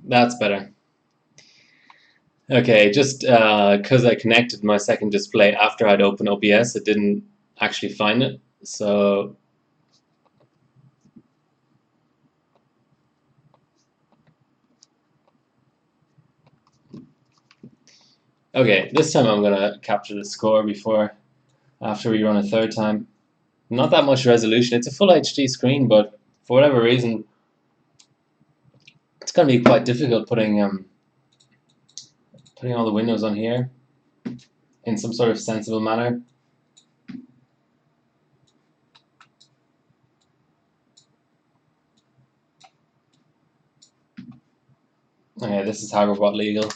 That's better. Okay, just because I connected my second display after I'd opened OBS, it didn't actually find it. So, okay, this time I'm gonna capture the score after we run a third time. Not that much resolution. It's a full HD screen, but for whatever reason, it's gonna be quite difficult putting all the windows on here in some sort of sensible manner. Okay, this is Harborbot legal.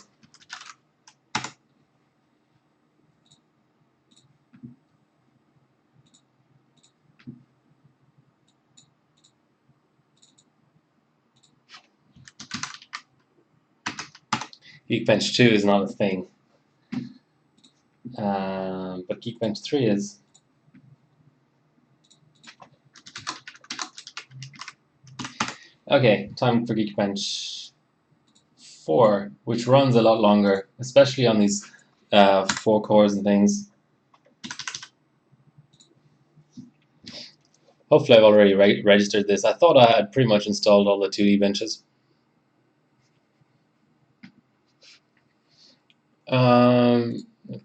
Geekbench 2 is not a thing, but Geekbench 3 is. Okay, time for Geekbench 4, which runs a lot longer, especially on these 4 cores and things. Hopefully I've already registered this. I thought I had pretty much installed all the 2D benches.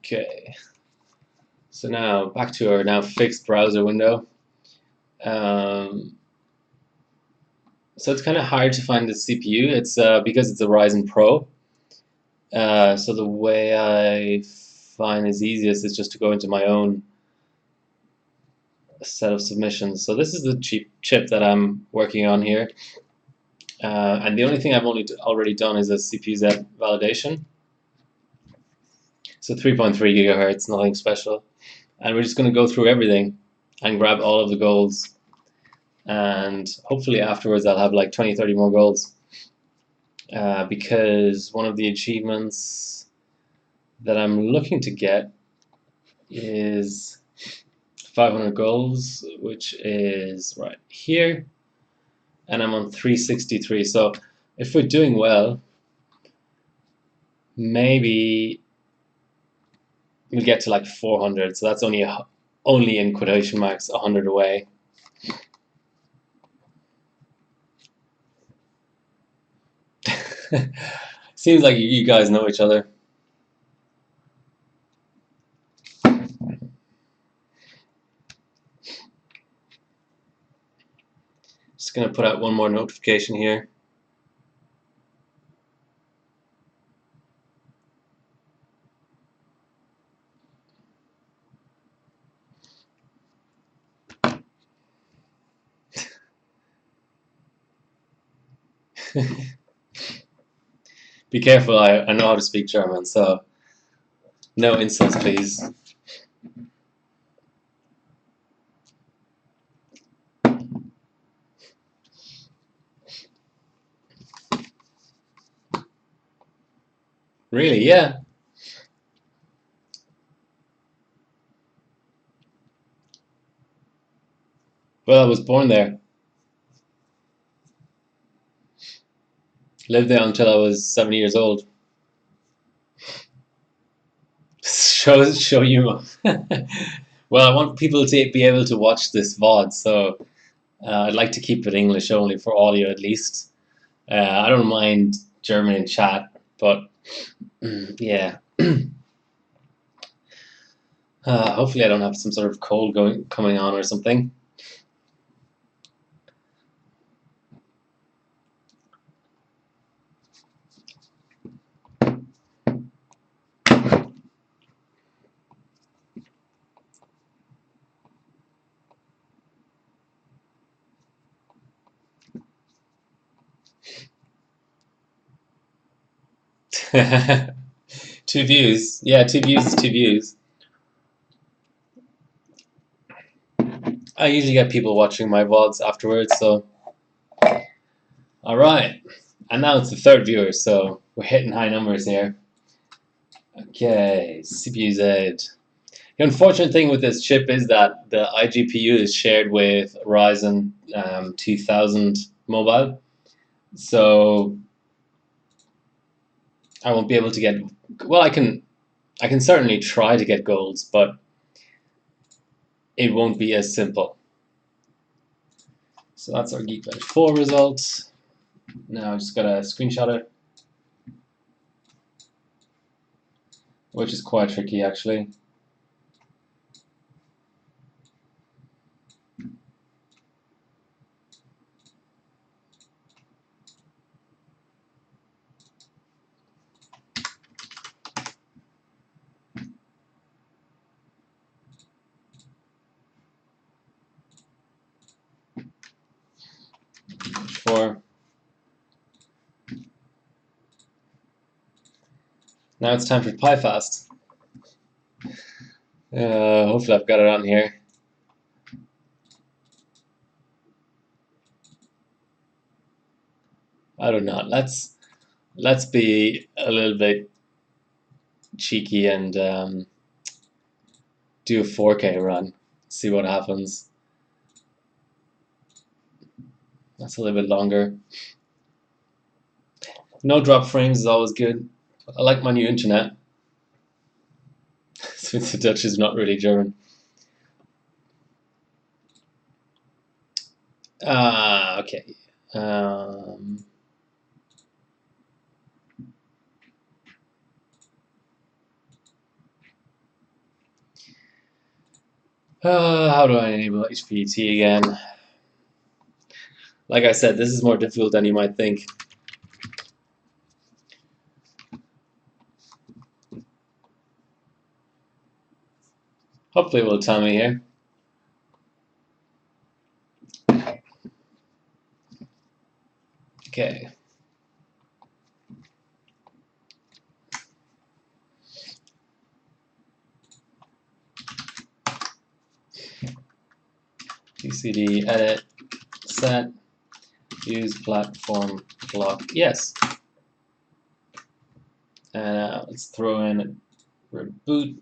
Okay, so now back to our now fixed browser window. So it's kind of hard to find the CPU. It's because it's a Ryzen Pro. So the way I find is easiest is just to go into my own set of submissions. So this is the chip that I'm working on here. And the only thing I've already done is a CPU-Z validation. So 3.3 gigahertz, nothing special. And we're just going to go through everything and grab all of the golds. And hopefully afterwards I'll have like 20, 30 more golds. Because one of the achievements that I'm looking to get is 500 golds, which is right here. And I'm on 363. So if we're doing well, maybe we'll get to like 400. So that's only in quotation marks 100 away. Seems like you guys know each other. Just gonna put out one more notification here. Be careful, I know how to speak German, so no insults, please. Really, yeah. Well, I was born there. Lived there until I was 7 years old. Show you. Well, I want people to be able to watch this VOD, so I'd like to keep it English only for audio at least. I don't mind German in chat, but yeah. Hopefully I don't have some sort of cold coming on or something. Two views. Yeah, 2 views is 2 views. I usually get people watching my VODs afterwards, so. Alright. And now it's the 3rd viewer, so we're hitting high numbers here. Okay, CPU-Z. The unfortunate thing with this chip is that the iGPU is shared with Ryzen 2000 mobile. So I won't be able to get, well, I can certainly try to get golds, but it won't be as simple. So that's our Geekbench 4 result. Now I just gotta screenshot it, which is quite tricky actually. Four. Now it's time for PyFast. Hopefully I've got it on here. I don't know. Let's be a little bit cheeky and do a 4K run. See what happens. That's a little bit longer. No drop frames is always good. I like my new internet. Since the Dutch is not really German. Okay. How do I enable HPT again? Like I said, this is more difficult than you might think. Hopefully it will tell me here. Okay. PCD edit set use platform block. Yes. And let's throw in reboot.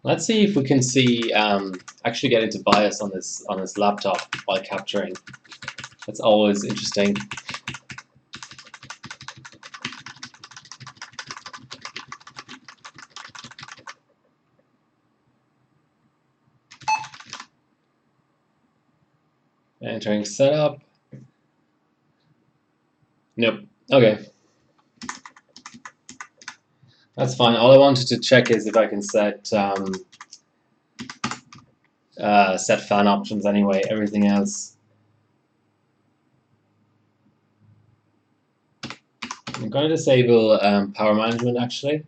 Let's see if we can see actually get into BIOS on this laptop while capturing. That's always interesting. Entering setup. Nope. Okay. That's fine. All I wanted to check is if I can set set fan options anyway. Everything else, I'm going to disable power management actually.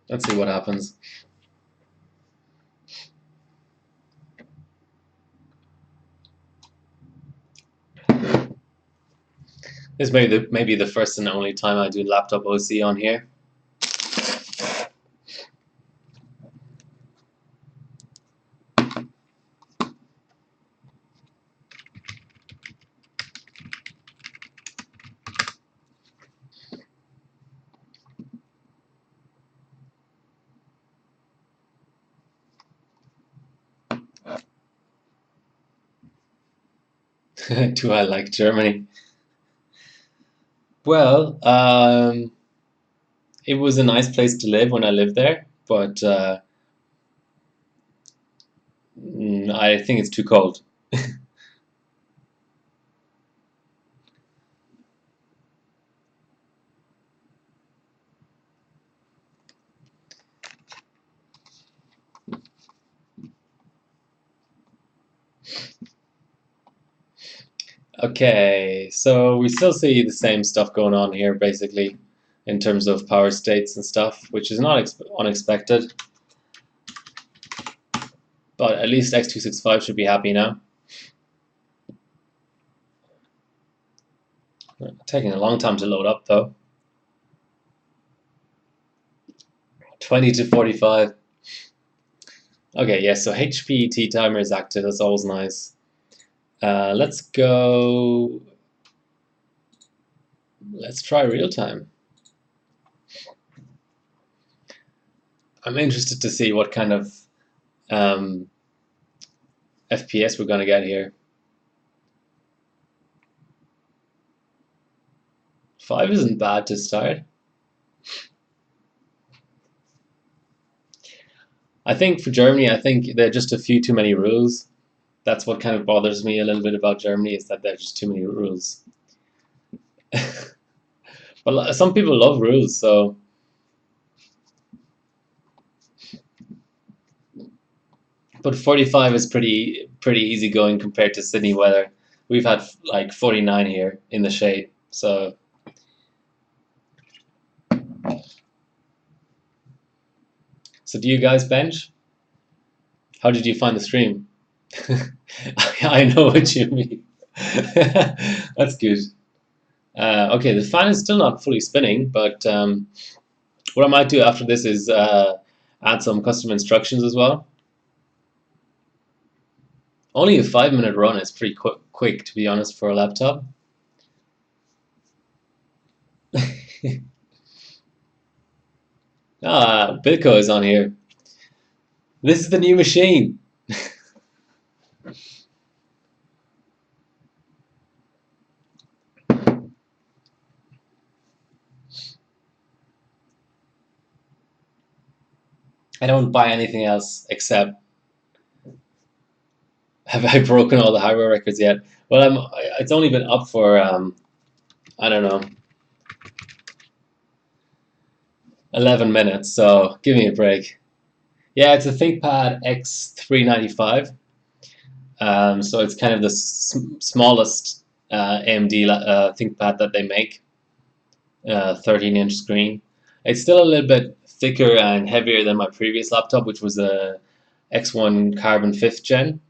Let's see what happens. This may be the first and only time I do laptop OC on here. Do I like Germany? Well, it was a nice place to live when I lived there, but I think it's too cold. Okay, so we still see the same stuff going on here, basically, in terms of power states and stuff, which is not unexpected. But at least X265 should be happy now. Taking a long time to load up, though. 20 to 45. Okay, yes, so HPT timer is active. That's always nice. Let's go. Let's try real time. I'm interested to see what kind of um, FPS we're going to get here. 5 isn't bad to start. I think for Germany, I think there are just a few too many rules. That's what kind of bothers me a little bit about Germany, is that there's just too many rules. But some people love rules, so but 45 is pretty easy going compared to Sydney weather. We've had like 49 here in the shade. So do you guys bench? How did you find the stream? I know what you mean. That's good. Okay, the fan is still not fully spinning, but what I might do after this is add some custom instructions as well. Only a 5-minute run is pretty quick, to be honest, for a laptop. Bilko is on here. This is the new machine. I don't buy anything else except. Have I broken all the hardware records yet? Well, it's only been up for I don't know, 11 minutes. So give me a break. Yeah, it's a ThinkPad X395. So it's kind of the smallest AMD ThinkPad that they make. 13-inch screen. It's still a little bit thicker and heavier than my previous laptop, which was a X1 Carbon 5th gen.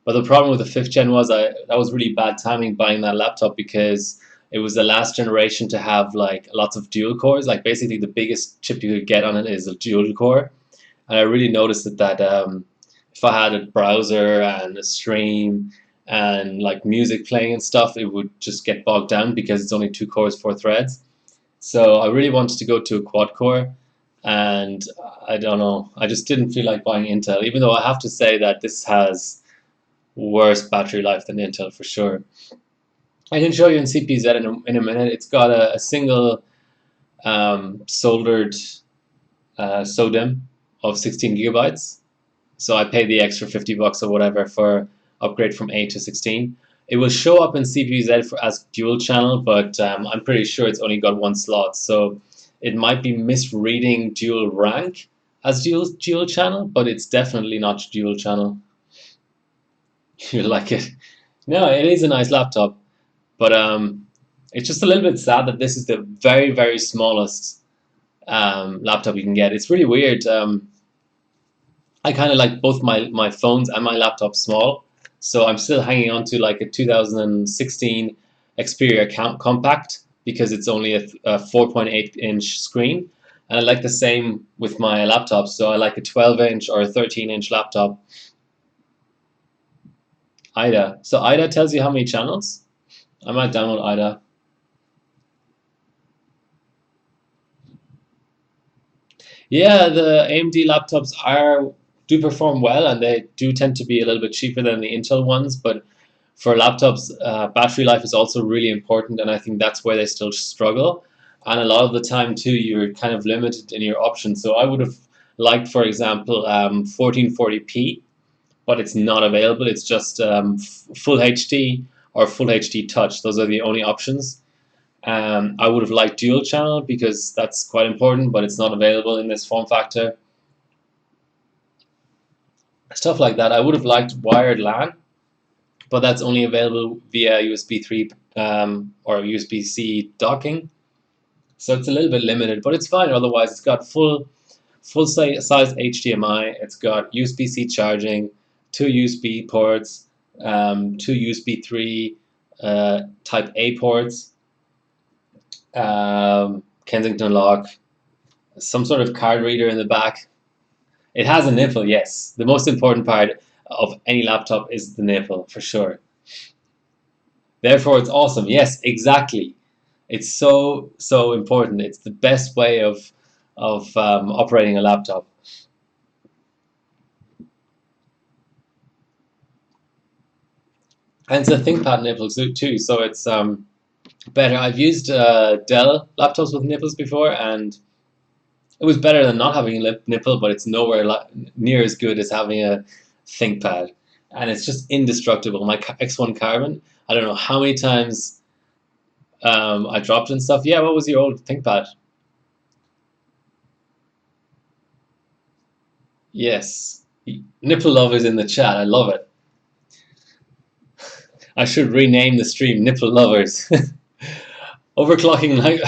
But the problem with the 5th gen was that was really bad timing buying that laptop, because it was the last generation to have like lots of dual cores. Like basically the biggest chip you could get on it is a dual core. And I really noticed that if I had a browser and a stream and like music playing and stuff, it would just get bogged down because it's only 2 cores, 4 threads. So I really wanted to go to a quad core, and I don't know, I just didn't feel like buying Intel, even though I have to say that this has worse battery life than Intel for sure. I can show you in CPZ in a minute. It's got a single soldered SODIMM of 16 gigabytes. So I paid the extra $50 or whatever for upgrade from 8 to 16. It will show up in CPU-Z as dual channel, but I'm pretty sure it's only got 1 slot. So it might be misreading dual rank as dual channel, but it's definitely not dual channel. You like it? No, it is a nice laptop, but it's just a little bit sad that this is the very, very smallest laptop you can get. It's really weird. I kind of like both my phones and my laptop small, so I'm still hanging on to like a 2016 Xperia Compact because it's only a 4.8-inch screen, and I like the same with my laptop. So I like a 12-inch or a 13-inch laptop. IDA. So IDA tells you how many channels. I might download IDA. Yeah, the AMD laptops do perform well, and they do tend to be a little bit cheaper than the Intel ones. But for laptops, battery life is also really important, and I think that's where they still struggle. And a lot of the time too, you're kind of limited in your options. So I would have liked, for example, 1440p, but it's not available. It's just full HD or full HD touch. Those are the only options. I would have liked dual channel because that's quite important, but it's not available in this form factor. Stuff like that. I would have liked wired LAN, but that's only available via USB 3 or USB-C docking. So it's a little bit limited, but it's fine. Otherwise, it's got full size HDMI. It's got USB-C charging, 2 USB ports, 2 USB 3 Type A ports, Kensington lock, some sort of card reader in the back. It has a nipple, yes. The most important part of any laptop is the nipple, for sure. Therefore, it's awesome. Yes, exactly. It's so important. It's the best way of of operating a laptop. And it's a ThinkPad nipples too, so it's better. I've used Dell laptops with nipples before, and it was better than not having a nipple, but it's nowhere near as good as having a ThinkPad. And it's just indestructible. My X1 Carbon, I don't know how many times I dropped and stuff. Yeah, what was your old ThinkPad? Yes. Nipple lovers in the chat. I love it. I should rename the stream Nipple Lovers. Overclocking live.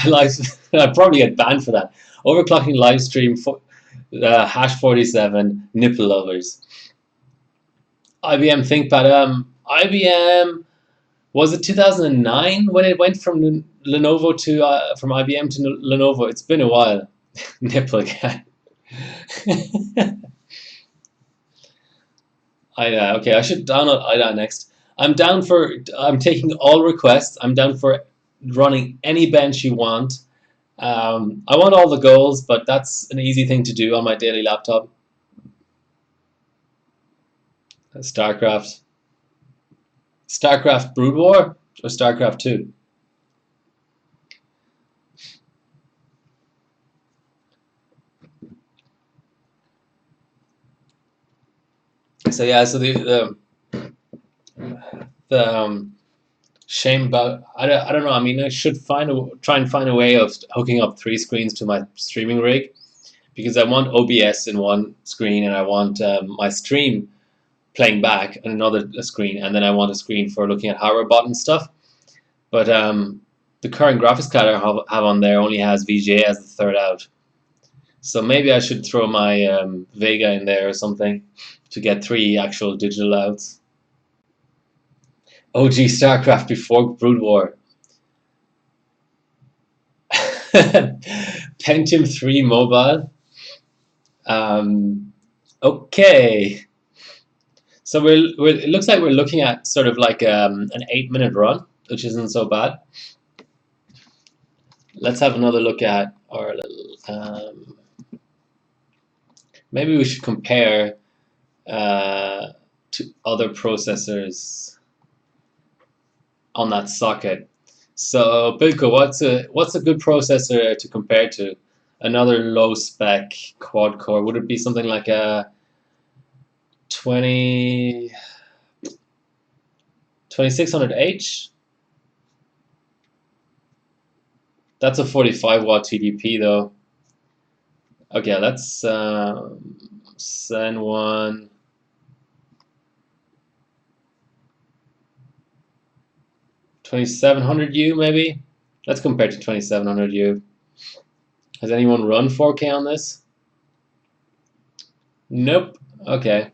I'd probably get banned for that. Overclocking live stream for hash 47 Nipple Lovers. IBM ThinkPad. IBM, was it 2009 when it went from Lenovo to from IBM to Lenovo? It's been a while. Nipple guy. IDA. Okay, I should download IDA next. I'm down for. I'm taking all requests. I'm down for running any bench you want. I want all the goals, but that's an easy thing to do on my daily laptop. StarCraft. StarCraft Brood War or StarCraft 2? So yeah, so the shame about I don't know. I mean, I should try and find a way of hooking up 3 screens to my streaming rig, because I want OBS in one screen and I want my stream playing back on another screen, and then I want a screen for looking at HowrBot and stuff. But the current graphics card I have on there only has VGA as the third out. So maybe I should throw my Vega in there or something to get 3 actual digital outs. OG StarCraft before Brood War. Pentium 3 mobile. Okay. So it looks like we're looking at sort of like an 8-minute run, which isn't so bad. Let's have another look at our little. Maybe we should compare to other processors on that socket. So Bilko, what's a good processor to compare to? Another low spec quad core. Would it be something like a 2600H? That's a 45-watt TDP though. Okay, let's send one. 2700U maybe? Let's compare to 2700U. Has anyone run 4K on this? Nope. Okay.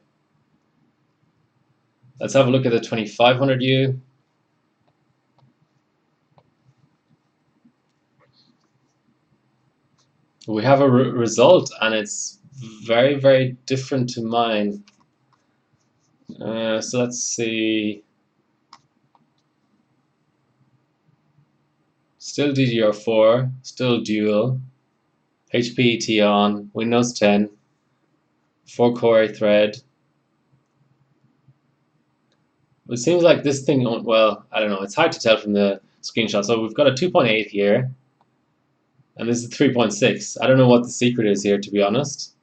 Let's have a look at the 2500U. We have a result, and it's very, very different to mine. So let's see. Still DDR4, still dual, HPET on, Windows 10, 4-core thread. It seems like this thing, well, I don't know, it's hard to tell from the screenshot. So we've got a 2.8 here, and this is 3.6. I don't know what the secret is here, to be honest.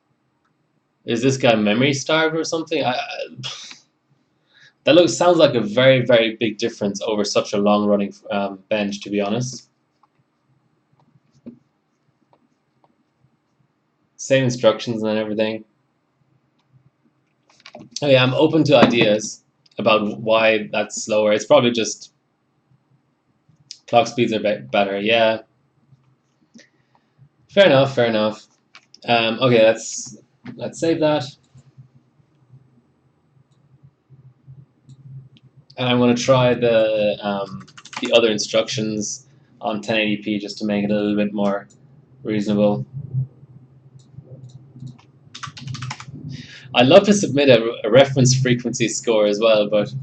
Is this guy memory starved or something? That sounds like a very, very big difference over such a long-running bench, to be honest. Same instructions and everything. Oh yeah, I'm open to ideas about why that's slower. It's probably just clock speeds are better. Yeah. Fair enough. Fair enough. Okay, let's save that. And I'm going to try the other instructions on 1080p just to make it a little bit more reasonable. I'd love to submit a reference frequency score as well, but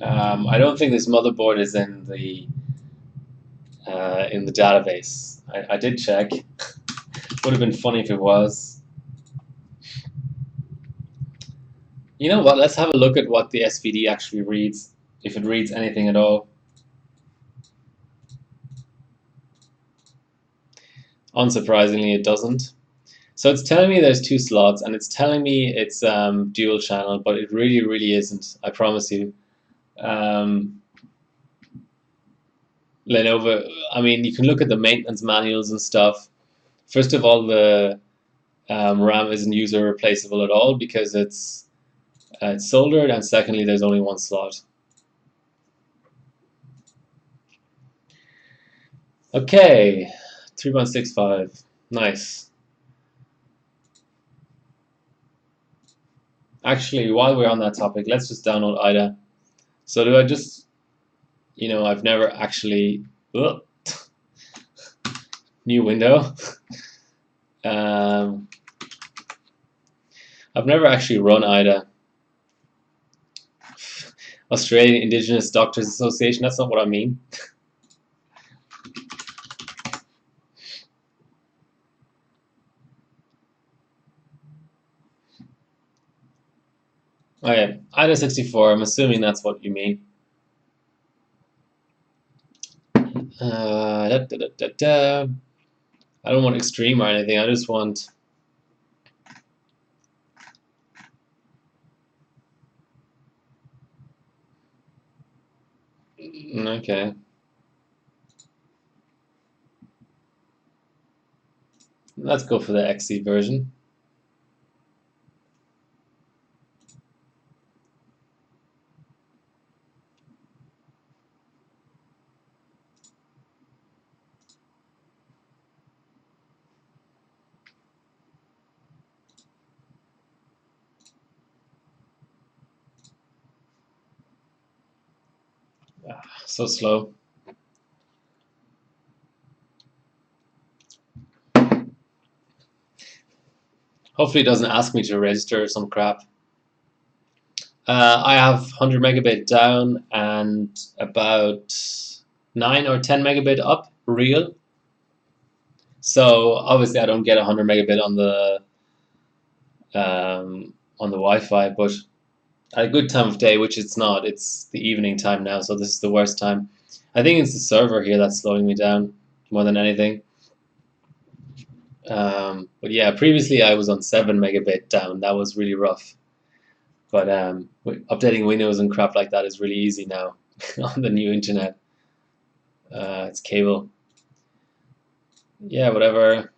I don't think this motherboard is in the database. I did check. Would have been funny if it was. You know what? Let's have a look at what the SVD actually reads, if it reads anything at all. Unsurprisingly, it doesn't. So it's telling me there's two slots, and it's telling me it's dual channel, but it really, really isn't. I promise you. Lenovo, I mean, you can look at the maintenance manuals and stuff. First of all, the RAM isn't user replaceable at all because it's soldered, and secondly, there's only one slot. Okay, 3.65. Nice. Actually, while we're on that topic, let's just download IDA. So do I just, I've never actually, ugh, new window. um, I've never actually run IDA. Australian Indigenous Doctors Association, that's not what I mean. Okay, IDA 64, I'm assuming that's what you mean. Da, da, da, da, da. I don't want extreme or anything, I just want... Okay. Let's go for the XC version. So slow. Hopefully it doesn't ask me to register or some crap. I have 100 megabit down and about 9 or 10 megabit up, real. So obviously I don't get 100 megabit on the Wi-Fi, but at a good time of day, which it's not, it's the evening time now, so this is the worst time. I think it's the server here that's slowing me down more than anything. But yeah, previously I was on 7 megabit down. That was really rough. But updating Windows and crap like that is really easy now on the new internet. It's cable. Yeah, whatever.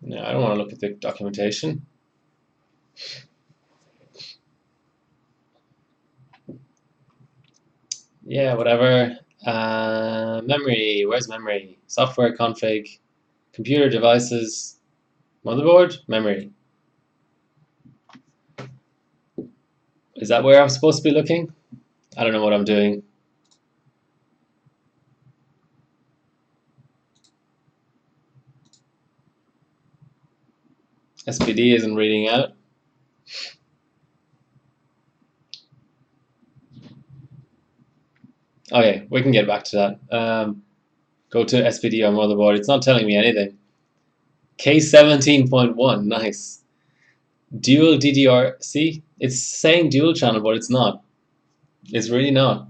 Yeah, I don't want to look at the documentation. Yeah, whatever. Memory. Where's memory? Software config. Computer devices. Motherboard. Memory. Is that where I'm supposed to be looking? I don't know what I'm doing. SPD isn't reading out. Okay, we can get back to that. Go to SPD on motherboard. It's not telling me anything. K17.1, nice. Dual DDR. See, it's saying dual channel, but it's not. It's really not.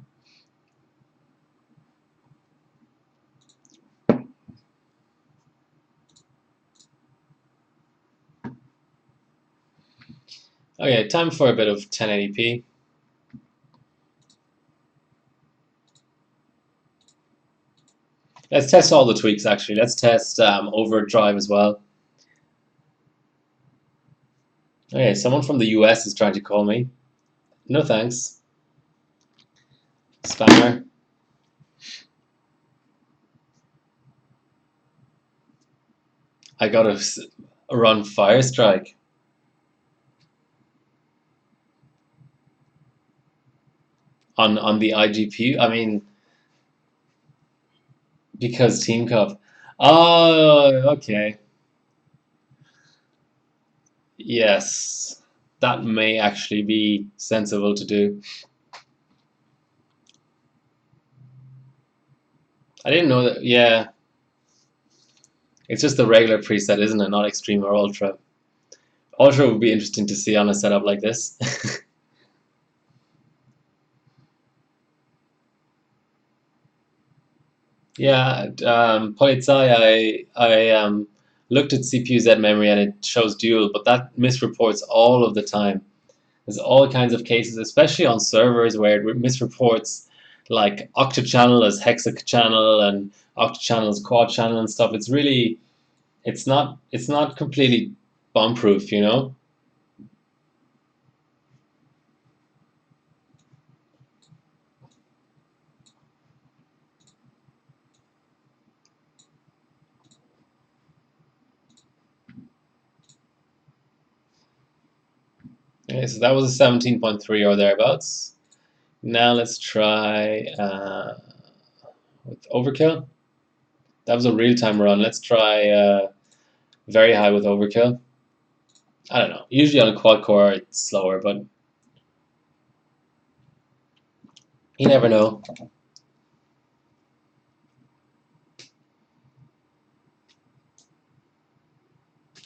Okay, time for a bit of 1080p. Let's test all the tweaks, actually. Let's test overdrive as well. Okay, someone from the US is trying to call me. No thanks. Spammer. I gotta run Firestrike. On the IGP. I mean, because Team Cup. Oh, okay. Yes. that may actually be sensible to do. I didn't know that. Yeah, it's just the regular preset, isn't it? Not extreme or ultra. Ultra would be interesting to see on a setup like this. Yeah, Polizei, I looked at CPU Z memory and it shows dual, but that misreports all of the time. There's all kinds of cases, especially on servers, where it misreports like octa-channel as hexa-channel and octa-channel as quad-channel and stuff. It's really, it's not completely bomb-proof, you know? Okay, so that was a 17.3 or thereabouts. Now let's try with Overkill. That was a real-time run. Let's try very high with Overkill. I don't know. Usually on a quad core it's slower, but you never know.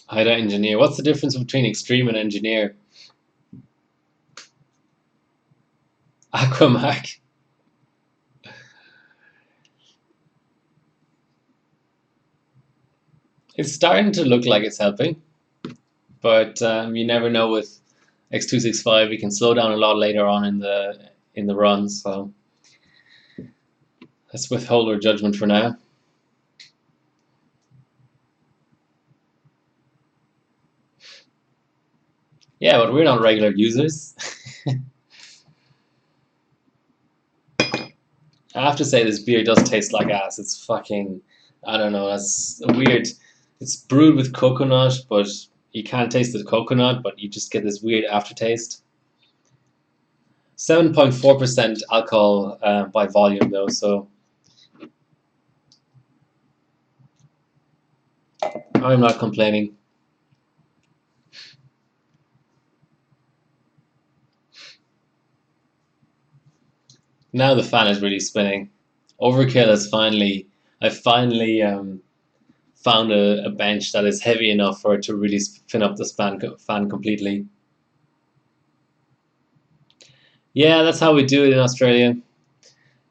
Hide engineer. What's the difference between extreme and engineer? Aquamac. It's starting to look like it's helping, but you never know with X265. We can slow down a lot later on in the run, so let's withhold our judgment for now. Yeah, but we're not regular users. I have to say this beer does taste like ass. It's fucking, I don't know, that's weird. It's brewed with coconut, but you can't taste the coconut, but you just get this weird aftertaste. 7.4% alcohol by volume though, so I'm not complaining. Now the fan is really spinning. Overkill has I finally found a bench that is heavy enough for it to really spin up the fan completely. Yeah, that's how we do it in Australia.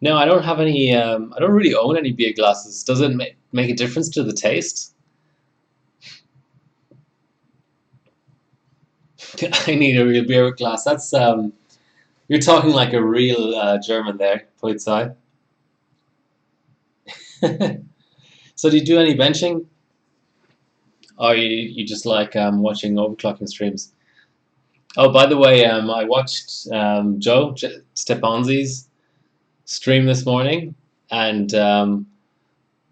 No, I don't have any. I don't really own any beer glasses. Does it make a difference to the taste? I need a real beer glass. That's you're talking like a real German there, Polizei. So do you do any benching, or you just like watching overclocking streams? Oh, by the way, I watched Joe Stepanzi's stream this morning, and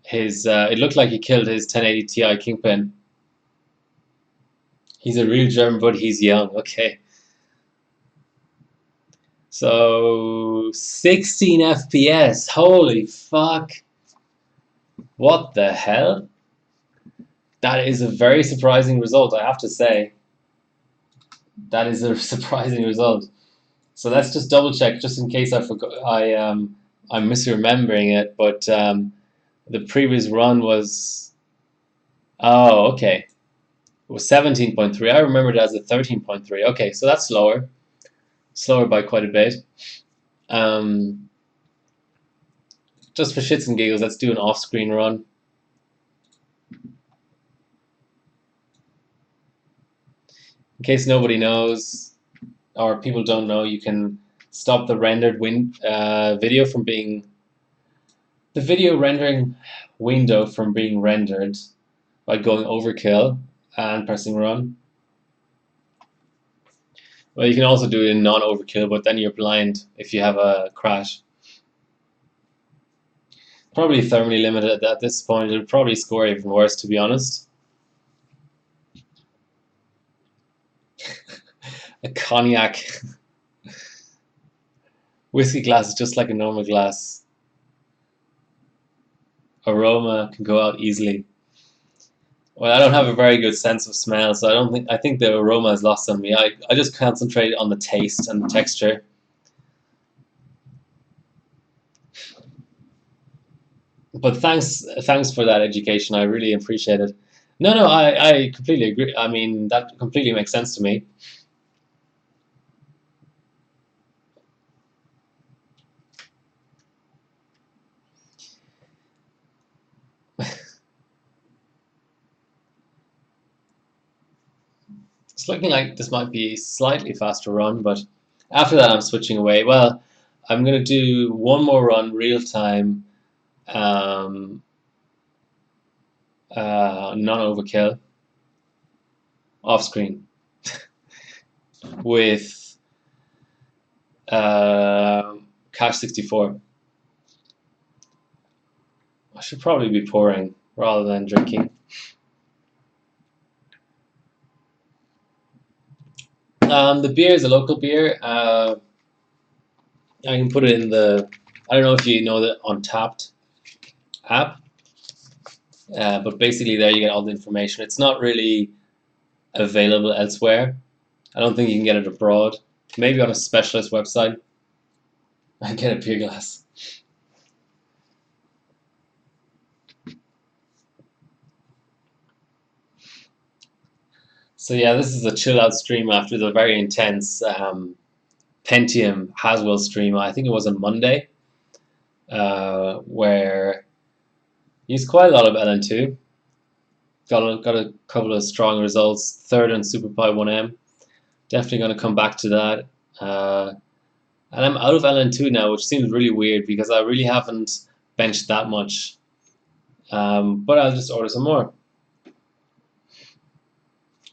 his it looked like he killed his 1080 Ti Kingpin. He's a real German, but he's young. Okay. So 16 FPS. Holy fuck. What the hell? That is a very surprising result, I have to say. That is a surprising result. So let's just double check, just in case I forgot. I'm misremembering it, but the previous run was. Oh, okay. It was 17.3. I remembered it as a 13.3. Okay, so that's slower by quite a bit. Um, just for shits and giggles, let's do an off-screen run. In case nobody knows, or people don't know, you can stop the rendered video from being the video rendering window from being rendered by going overkill and pressing run. Well, you can also do it in non-overkill, but then you're blind if you have a crash. Probably thermally limited at this point. It'll probably score even worse, to be honest. A cognac whiskey glass is just like a normal glass. Aroma can go out easily. Well, I don't have a very good sense of smell, so I think the aroma is lost on me. I just concentrate on the taste and the texture. But thanks for that education. I really appreciate it. No, I completely agree. I mean, that completely makes sense to me. It's looking like this might be a slightly faster run, but after that I'm switching away. Well, I'm gonna do one more run real time, um, non-overkill, off screen with Cash 64. I should probably be pouring rather than drinking. The beer is a local beer. I can put it in the. I don't know if you know the Untapped app, but basically there you get all the information. It's not really available elsewhere. I don't think you can get it abroad. Maybe on a specialist website. I get a beer glass. So yeah, this is a chill out stream after the very intense Pentium Haswell stream. I think it was on Monday, where used quite a lot of LN2. Got a couple of strong results. Third on SuperPi 1M. Definitely going to come back to that. And I'm out of LN2 now, which seems really weird because I really haven't benched that much. But I'll just order some more.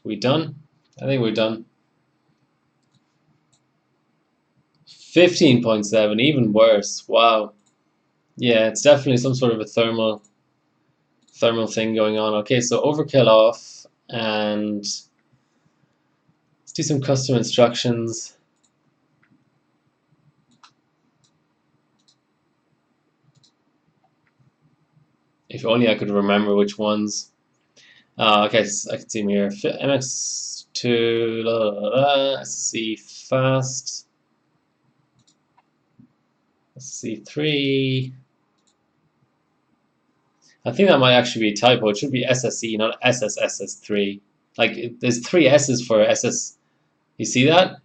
We done? I think we're done. 15.7, even worse. Wow. Yeah, it's definitely some sort of a thermal thing going on. Okay, so overkill off, and let's do some custom instructions. If only I could remember which ones. Okay, so I can see them here. MX2, SC fast, SC3. I think that might actually be a typo. It should be SSE, not SSSS3. Like, there's three S's for SS. You see that?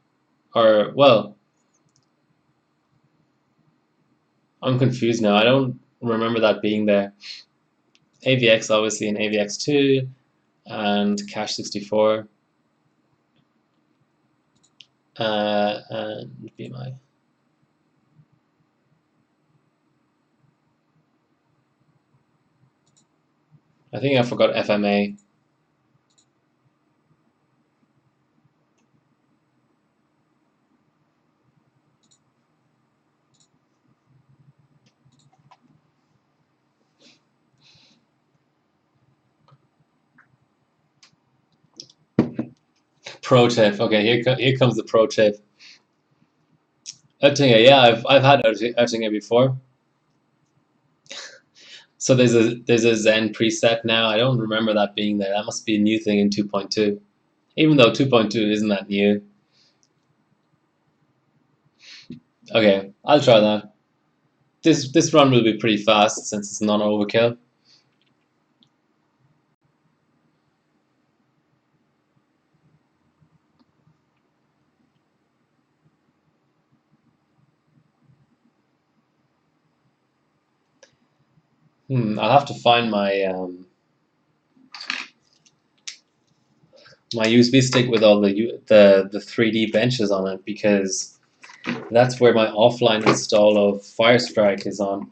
Or, well, I'm confused now. I don't remember that being there. AVX, obviously, and AVX2, and Cache 64, and BMI. I think I forgot FMA. Pro tip. Okay, here comes the pro tip. Oettinger, yeah, I've had Oettinger before. So there's a Zen preset now. I don't remember that being there. That must be a new thing in 2.2. Even though 2.2 isn't that new. Okay, I'll try that. This run will be pretty fast since it's non-overkill. I'll have to find my USB stick with all the 3D benches on it, because that's where my offline install of Firestrike is on.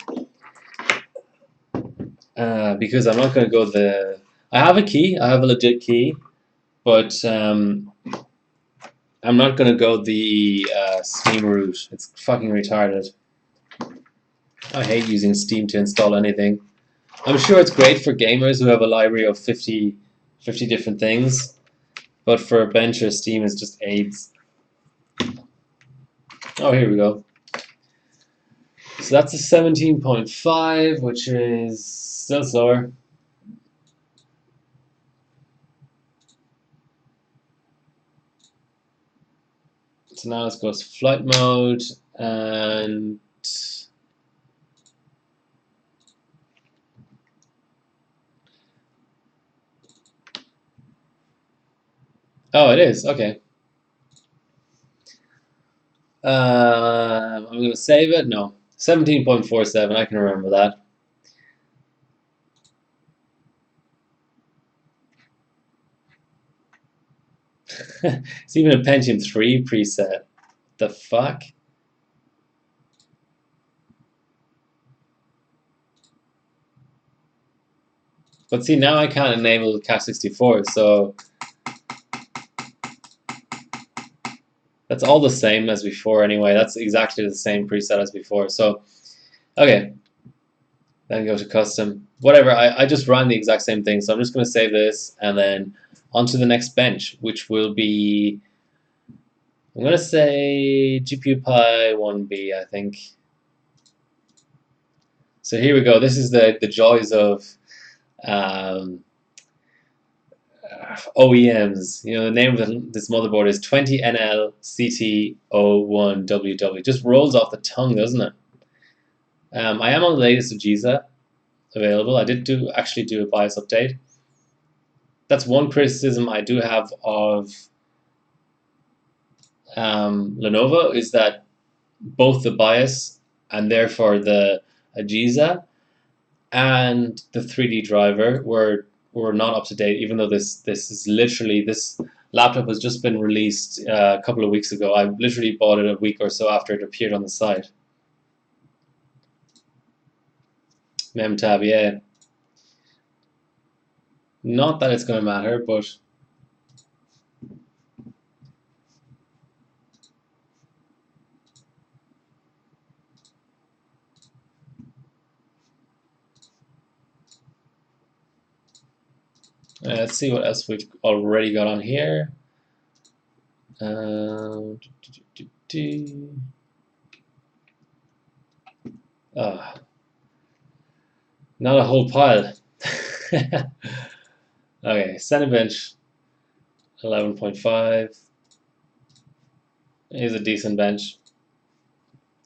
Because I'm not going to go the. I have a key. I have a legit key, but I'm not going to go the Steam route. It's fucking retarded. I hate using Steam to install anything. I'm sure it's great for gamers who have a library of 50 different things, but for a bencher, Steam is just AIDS. Oh, here we go. So that's a 17.5, which is still slower. So now let's go to flight mode and oh, it is okay. I'm gonna save it. No, 17.47. I can remember that. It's even a Pentium 3 preset. The fuck? But see, now I can't enable Cat64, so that's all the same as before anyway. That's exactly the same preset as before. So, okay. Then go to custom. Whatever, I just ran the exact same thing. So I'm just going to save this and then onto the next bench, which will be, I'm going to say GPU Pi 1B, I think. So here we go. This is the joys of um, OEMs. You know, the name of this motherboard is 20NL-CT01WW. Just rolls off the tongue, doesn't it? I am on the latest Agiza available. I did actually do a BIOS update. That's one criticism I do have of Lenovo, is that both the BIOS and therefore the Agiza and the 3D driver were not up to date, even though this is literally, this laptop has just been released a couple of weeks ago. I literally bought it a week or so after it appeared on the site. MemTab, yeah. Not that it's going to matter, but let's see what else we've already got on here. Oh, not a whole pile. Okay, Cinebench 11.5 is a decent bench.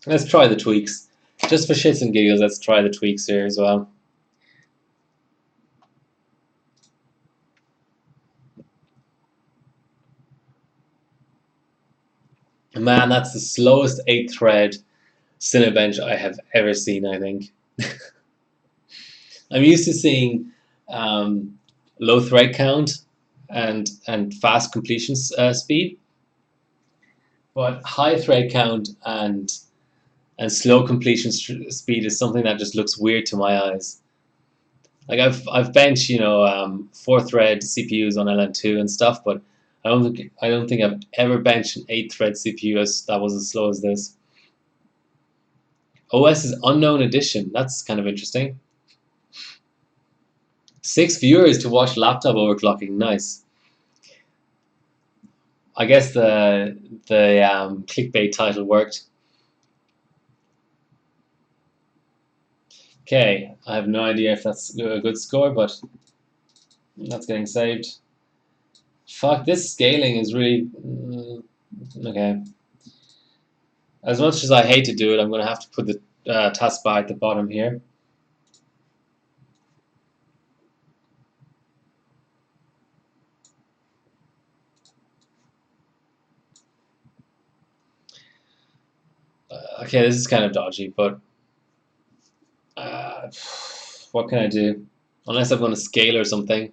Let's try the tweaks. Just for shits and giggles, let's try the tweaks here as well. Man, that's the slowest 8-thread Cinebench I have ever seen, I think. I'm used to seeing low thread count and fast completion speed, but high thread count and slow completion speed is something that just looks weird to my eyes. Like I've benched 4-thread CPUs on LN2 and stuff, but I don't think I've ever benched an 8-thread CPU that was as slow as this. OS is unknown edition. That's kind of interesting. 6 viewers to watch laptop overclocking. Nice. I guess the clickbait title worked. Okay, I have no idea if that's a good score, but that's getting saved. Fuck, this scaling is really okay. As much as I hate to do it, I'm going to have to put the taskbar at the bottom here. Okay, this is kind of dodgy, but what can I do? Unless I'm going to scale or something.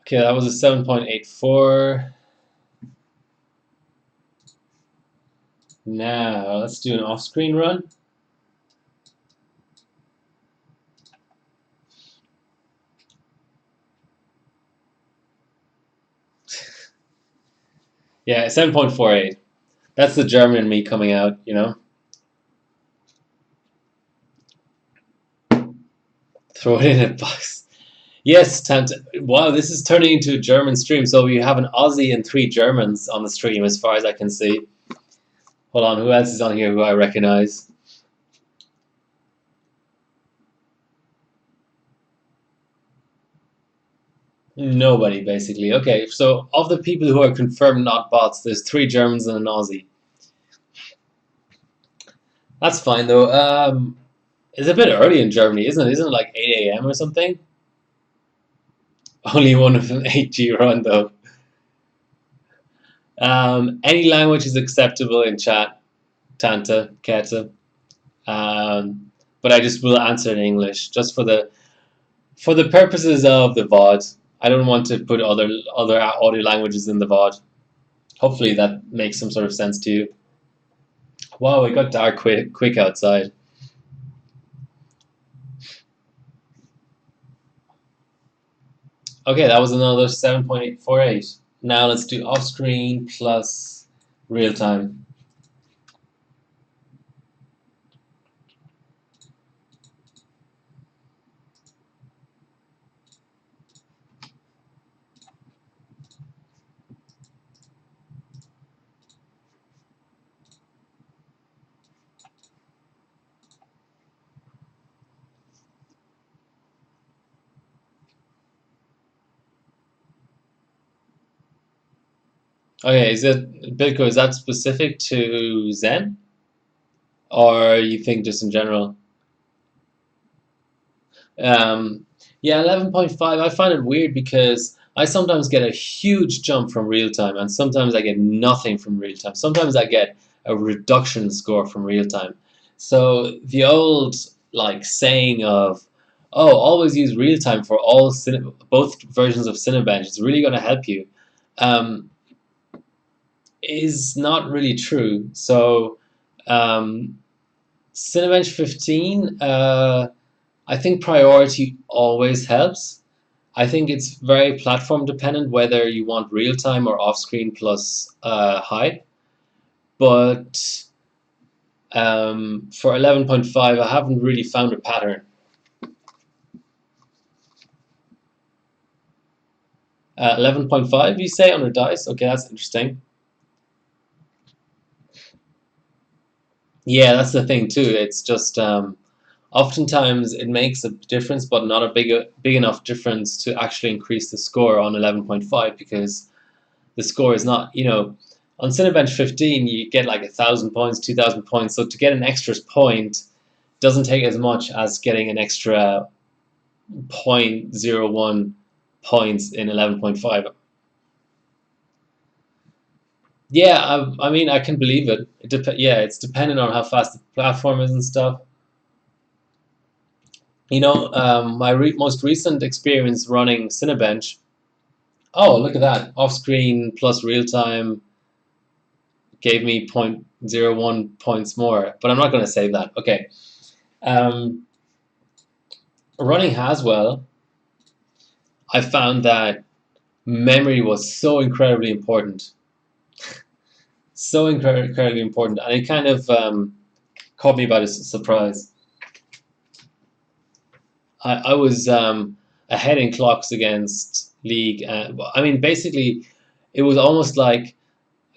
Okay, that was a 7.84. Now, let's do an off-screen run. Yeah, 7.48. That's the German in me coming out, you know? Throw it in a box. Yes, wow, this is turning into a German stream. So we have an Aussie and three Germans on the stream, as far as I can see. Hold on, who else is on here who I recognize? Nobody, basically. Okay, so of the people who are confirmed not bots, there's three Germans and an Aussie. That's fine though. It's a bit early in Germany, isn't it? Isn't it like 8 a.m. or something? Only one of an 8G run though. Any language is acceptable in chat, Tanta, Keta. But I just will answer in English, just for the purposes of the VOD. I don't want to put other audio languages in the VOD. Hopefully that makes some sort of sense to you. Wow, it got dark quick outside. Okay, that was another 7.848. Now let's do off screen plus real time. Okay, is it Bilko, is that specific to Zen? Or you think just in general? Um, yeah, 11.5, I find it weird because I sometimes get a huge jump from real time and sometimes I get nothing from real time. Sometimes I get a reduction score from real time. So the old like saying of, oh, always use real time for both versions of Cinebench, it's really going to help you, um, is not really true. So um, Cinebench 15, I think priority always helps. I think it's very platform dependent whether you want real time or off screen plus high. But for 11.5, I haven't really found a pattern. 11.5, you say on a dice? Okay, that's interesting. Yeah, that's the thing too. It's just oftentimes it makes a difference, but not a big enough difference to actually increase the score on 11.5 because the score is not, on Cinebench 15 you get like 1,000 points, 2,000 points. So to get an extra point doesn't take as much as getting an extra zero point zero 0.01 points in 11.5. Yeah, I mean I can believe it. Yeah, it's dependent on how fast the platform is and stuff. My most recent experience running Cinebench. Oh, look at that! Off screen plus real time gave me 0.01 points more, but I'm not going to save that. Okay. Um, Running Haswell, I found that memory was so incredibly important. So incredibly important. And it kind of caught me by surprise. I was ahead in clocks against League. I mean, basically, it was almost like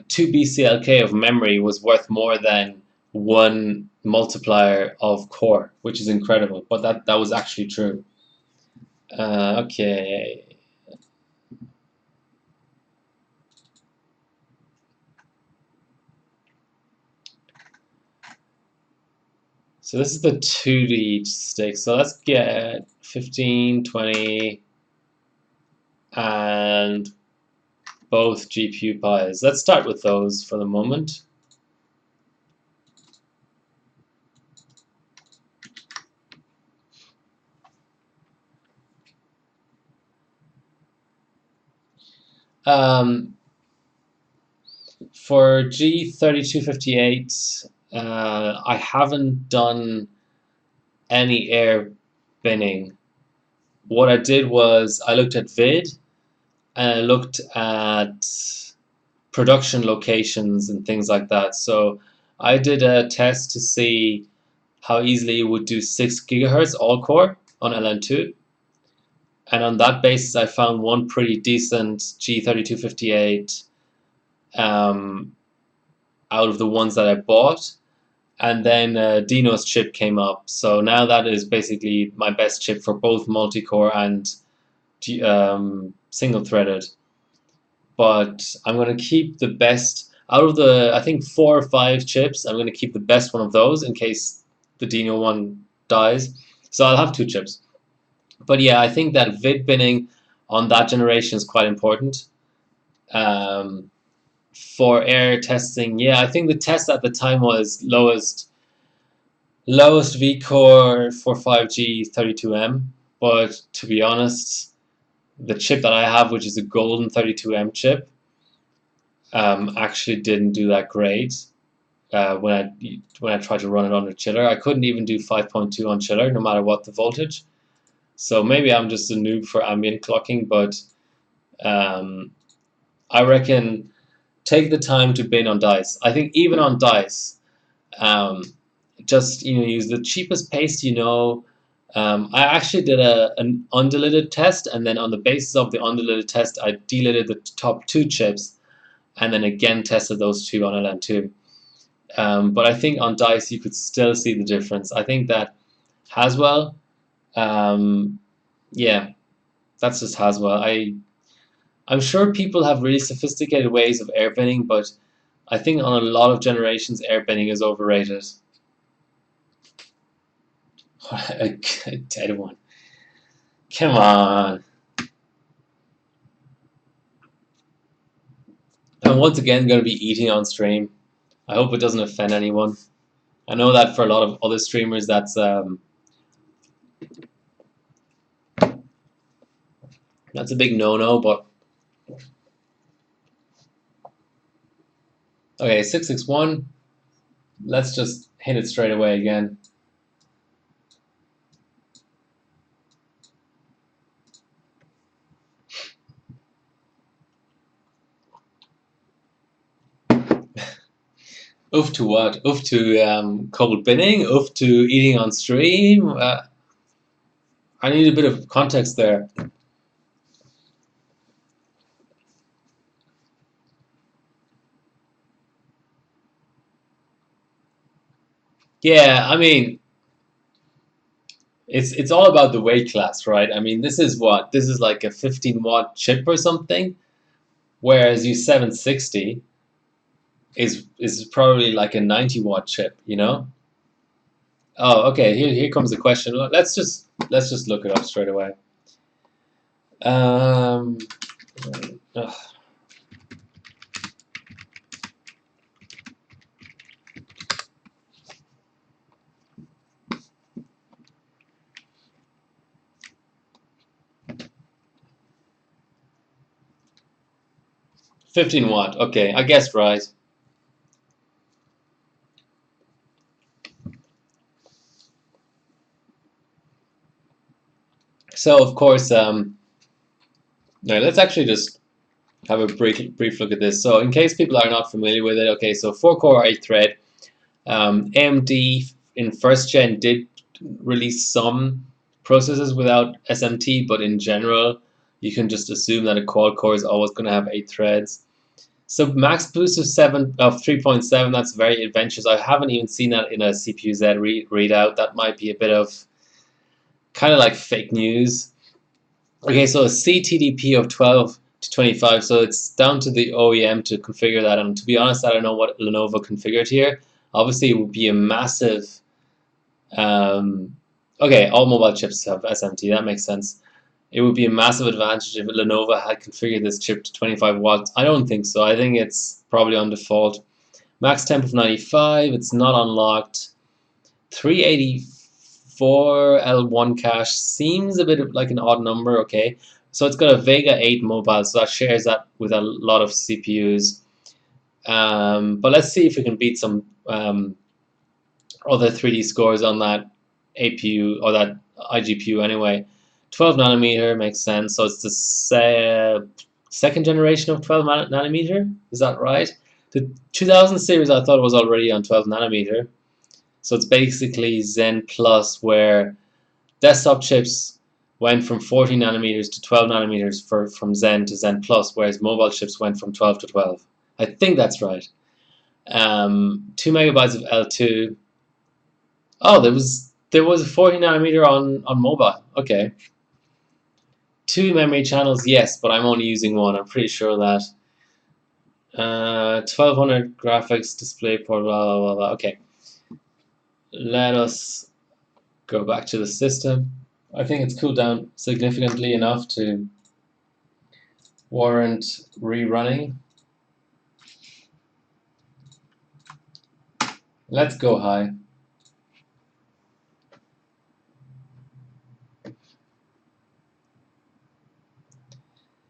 2 BCLK of memory was worth more than one multiplier of core, which is incredible. But that was actually true. Okay. So this is the 2D stake. So let's get 15, 20, and both GPU pies. Let's start with those for the moment. Um, for G3258, I haven't done any air binning. What I did was I looked at vid and I looked at production locations and things like that. So I did a test to see how easily it would do 6 gigahertz all core on LN2. and on that basis, I found one pretty decent G3258 out of the ones that I bought. And then Dino's chip came up. So now that is basically my best chip for both multi-core and single-threaded. But I'm going to keep the best out of the, I think, 4 or 5 chips. I'm going to keep the best one of those in case the Dino one dies. So I'll have 2 chips. But yeah, I think that vid binning on that generation is quite important. For air testing, yeah, I think the test at the time was lowest vCore for 5G 32M. But to be honest, the chip that I have, which is a golden 32M chip, actually didn't do that great. When I tried to run it on a chiller, I couldn't even do 5.2 on chiller, no matter what the voltage. So maybe I'm just a noob for ambient clocking, but I reckon take the time to bin on dice. I think even on dice, just use the cheapest paste you know. I actually did an undiluted test, and then on the basis of the undiluted test, I delited the top 2 chips, and then again tested those 2 on LM2. But I think on dice you could still see the difference. I think that Haswell, yeah, that's just Haswell. I'm sure people have really sophisticated ways of air binning, but I think on a lot of generations air binning is overrated. A dead one. Come on. I'm once again going to be eating on stream. I hope it doesn't offend anyone. I know that for a lot of other streamers that's a big no-no, but okay, 661. Let's just hit it straight away again. Oof to what? Oof to cold binning? Oof to eating on stream? I need a bit of context there. Yeah, I mean, it's all about the weight class, right? I mean, this is what? This is like a 15-watt chip or something, whereas U760 is probably like a 90-watt chip, you know? Oh, okay. Here comes the question. Let's just look it up straight away. Ugh. 15-watt. Okay, I guessed right. So of course, now let's actually just have a brief look at this. So in case people are not familiar with it, okay, so 4-core 8-thread. AMD in first gen did release some processors without SMT, but in general, you can just assume that a quad core is always going to have 8 threads. So max boost of 3.7, that's very adventurous. I haven't even seen that in a CPU-Z readout. That might be a bit of kind of like fake news. Okay, so a CTDP of 12 to 25, so it's down to the OEM to configure that. And to be honest, I don't know what Lenovo configured here. Obviously, it would be a massive. Okay, all mobile chips have SMT. That makes sense. It would be a massive advantage if Lenovo had configured this chip to 25 watts. I don't think so. I think it's probably on default. Max temp of 95. It's not unlocked. 384 L1 cache seems a bit like an odd number. Okay, so it's got a Vega 8 mobile, so that shares that with a lot of CPUs. But let's see if we can beat some other 3D scores on that APU or that iGPU anyway. 12 nanometer makes sense. So it's the second generation of 12 nanometer. Is that right? The 2000 series I thought was already on 12 nanometer. So it's basically Zen Plus, where desktop chips went from 14 nanometers to 12 nanometers from Zen to Zen Plus, whereas mobile chips went from 12 to 12. I think that's right. 2 megabytes of L2. Oh, there was a 40 nanometer on mobile. Okay. 2 memory channels, yes, but I'm only using one. I'm pretty sure of that. 1200 graphics display port. Blah blah blah blah. Okay. Let us go back to the system. I think it's cooled down significantly enough to warrant rerunning. Let's go high.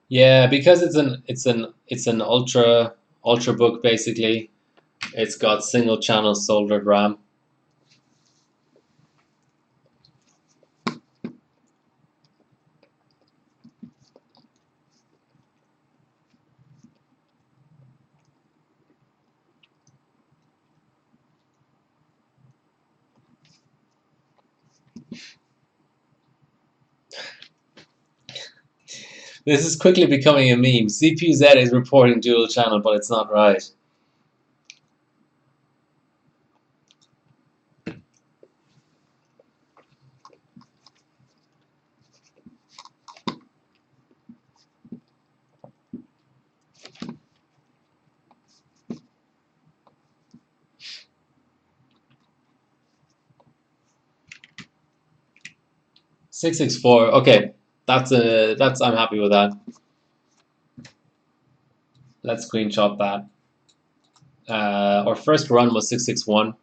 Yeah, because it's an ultrabook basically. It's got single channel soldered RAM. This is quickly becoming a meme. CPU-Z is reporting dual channel, but it's not right. .664. Okay, that's I'm happy with that. Let's screenshot that. Our first run was 661.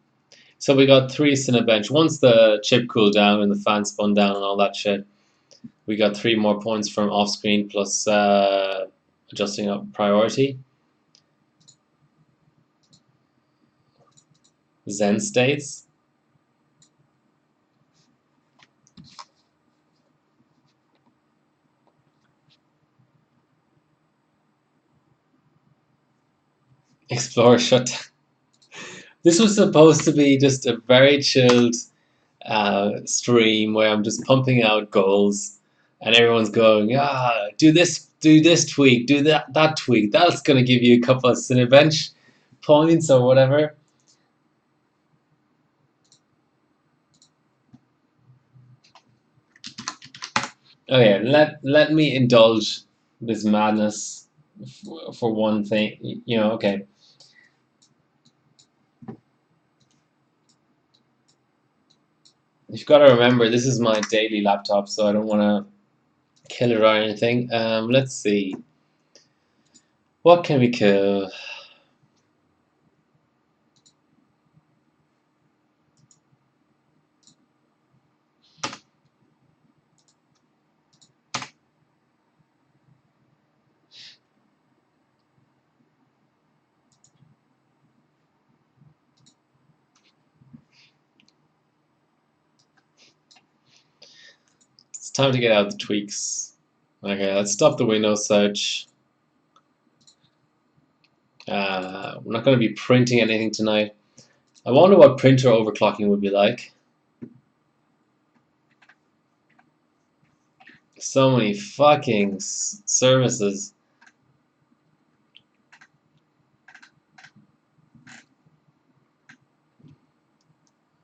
So we got 3 Cinebench. Once the chip cooled down and the fan spun down and all that shit, we got 3 more points from off screen plus adjusting up priority. Zen states. Explorer shutdown. This was supposed to be just a very chilled stream where I'm just pumping out goals, and everyone's going, do this tweak, do that tweak. That's gonna give you a couple of Cinebench points or whatever. Okay, let me indulge this madness for one thing. Okay. You've got to remember, this is my daily laptop, so I don't want to kill it or anything. Let's see. What can we kill? It's time to get out the tweaks. Okay, let's stop the Windows search. We're not going to be printing anything tonight. I wonder what printer overclocking would be like. So many fucking services.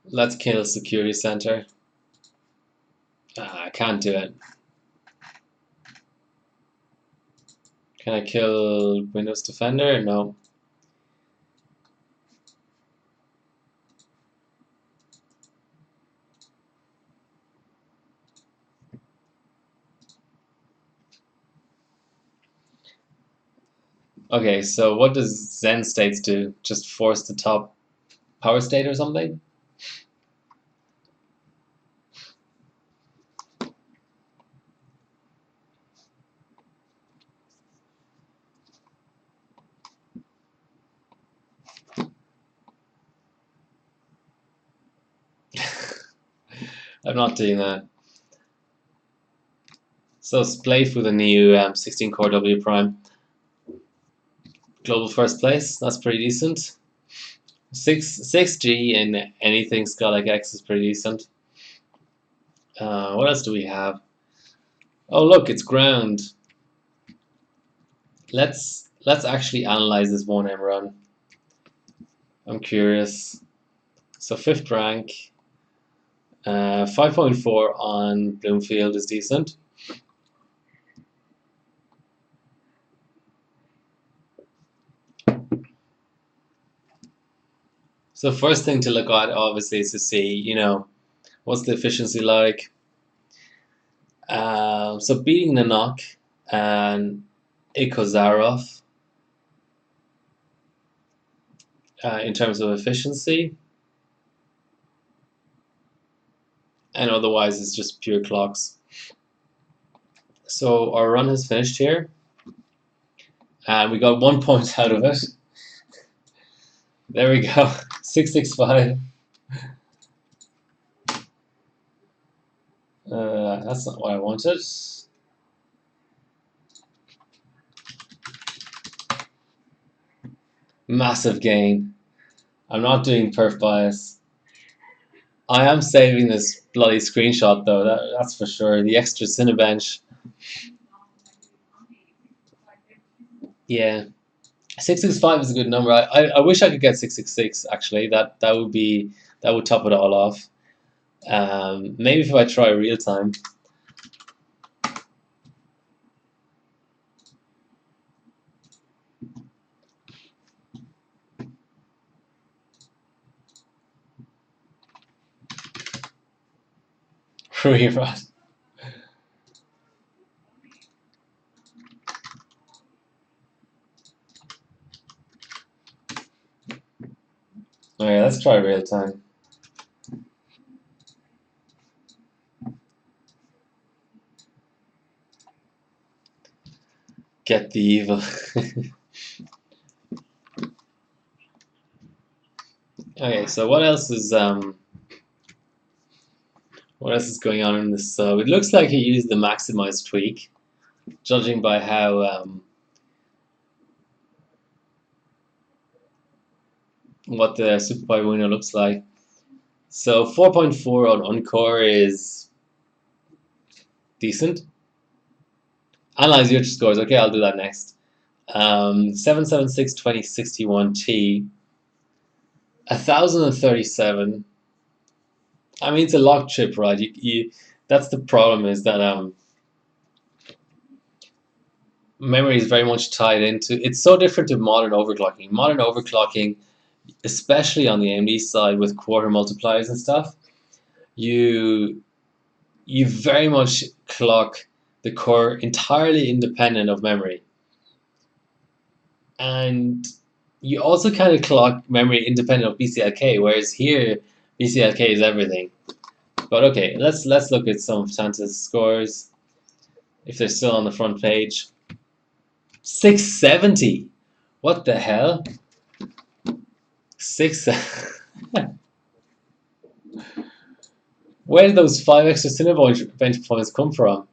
Let's kill Security Center. I can't do it. Can I kill Windows Defender? No. Okay, so what does Zen states do? Just force the top power state or something? I'm not doing that. So Splaife with a new 16-core W prime. Global first place, that's pretty decent. 6G in anything Skylake X is pretty decent. What else do we have? Oh look, it's ground. Let's actually analyze this 1M run. I'm curious. So fifth rank, 5.4 on Bloomfield is decent. So first thing to look at obviously is to see, what's the efficiency like. So beating Nanak and Ikozarov in terms of efficiency, and otherwise it's just pure clocks. So our run has finished here, and we got 1 point out of it. There we go, 665. That's not what I wanted. Massive gain. I'm not doing perf bias. I am saving this bloody screenshot though, that's for sure. The extra Cinebench. Yeah. 665 is a good number. I wish I could get 666 actually. That would top it all off. Maybe if I try real time. Rerun. Alright, let's try real time. Get the evil. Okay, so what else is going on in this? So it looks like he used the maximize tweak, judging by how what the Superpie winner looks like. So 4.4 on Encore is decent. Analyze your scores. Okay, I'll do that next. 776 2061 T. 1037. I mean, it's a lock chip, right? That's the problem, is that memory is very much tied into. It's so different to modern overclocking. Modern overclocking, especially on the AMD side with quarter multipliers and stuff, you very much clock the core entirely independent of memory, and you also kind of clock memory independent of BCLK. Whereas here, BCLK is everything. But okay, let's look at some of Santa's scores if they're still on the front page. 670. What the hell? Six. Where did those 5 extra Cinebench points come from?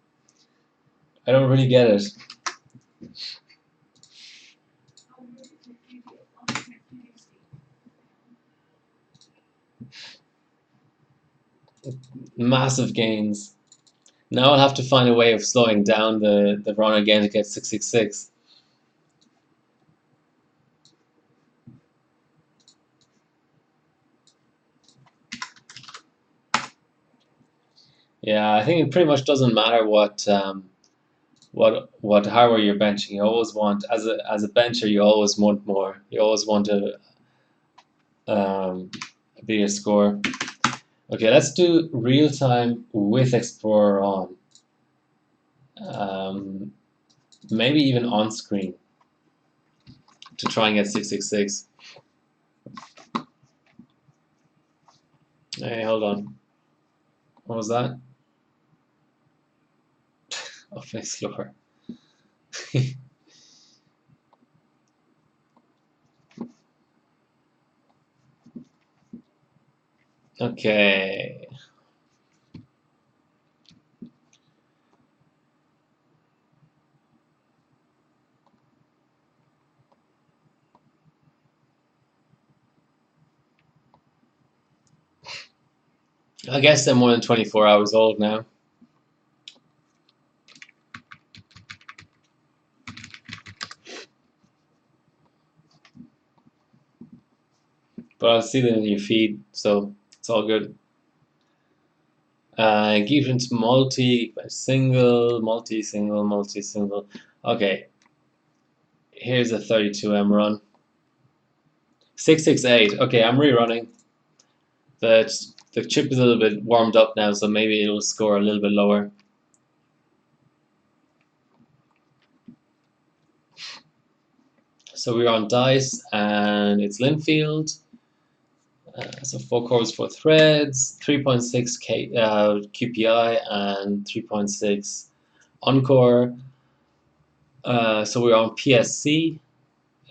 I don't really get it. Massive gains. Now I'll have to find a way of slowing down the run again to get 666. Yeah, I think it pretty much doesn't matter what hardware you're benching. You always want, as a bencher, you always want more. You always want a bigger score. Okay, let's do real time with Explorer on. Maybe even on screen to try and get 666. Hey, hold on. What was that? Oh, Explorer. Okay. I guess they're more than 24 hours old now. but I'll see them in your feed, so it's all good. Engagement multi, single, multi, single, multi, single. Okay, here's a 32M run. 668. Okay, I'm rerunning. The chip is a little bit warmed up now, so maybe it'll score a little bit lower. So we're on dice, and it's Linfield. So 4 cores, 4 threads, 3.6 QPI, and 3.6 Encore. So we're on PSC,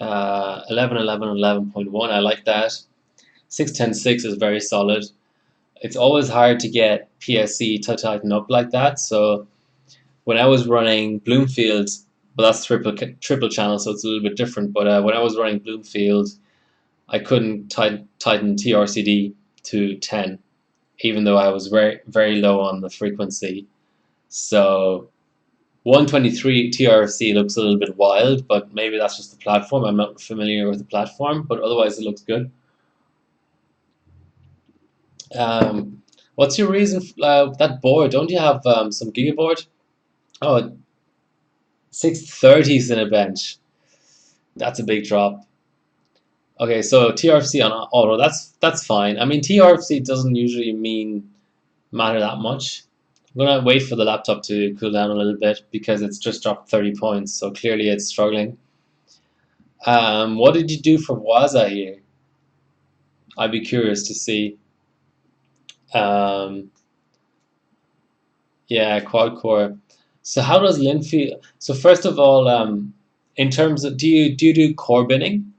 11.11.11.1. I like that. 6.10.6 is very solid. It's always hard to get PSC to tighten up like that. So when I was running Bloomfield, well, that's triple channel, so it's a little bit different. But when I was running Bloomfield, I couldn't tighten TRCD to 10, even though I was very low on the frequency. So 123 TRC looks a little bit wild, but maybe that's just the platform. I'm not familiar with the platform, but otherwise it looks good. What's your reason for that board? Don't you have some gigaboard? Oh, 630s in a bench. That's a big drop. Okay, so TRFC on auto, that's fine. I mean, TRFC doesn't usually matter that much. I'm gonna wait for the laptop to cool down a little bit because it's just dropped 30 points, so clearly it's struggling. What did you do for Waza here? I'd be curious to see. Um, yeah, quad core. So how does Linfield? So first of all, in terms of do core binning?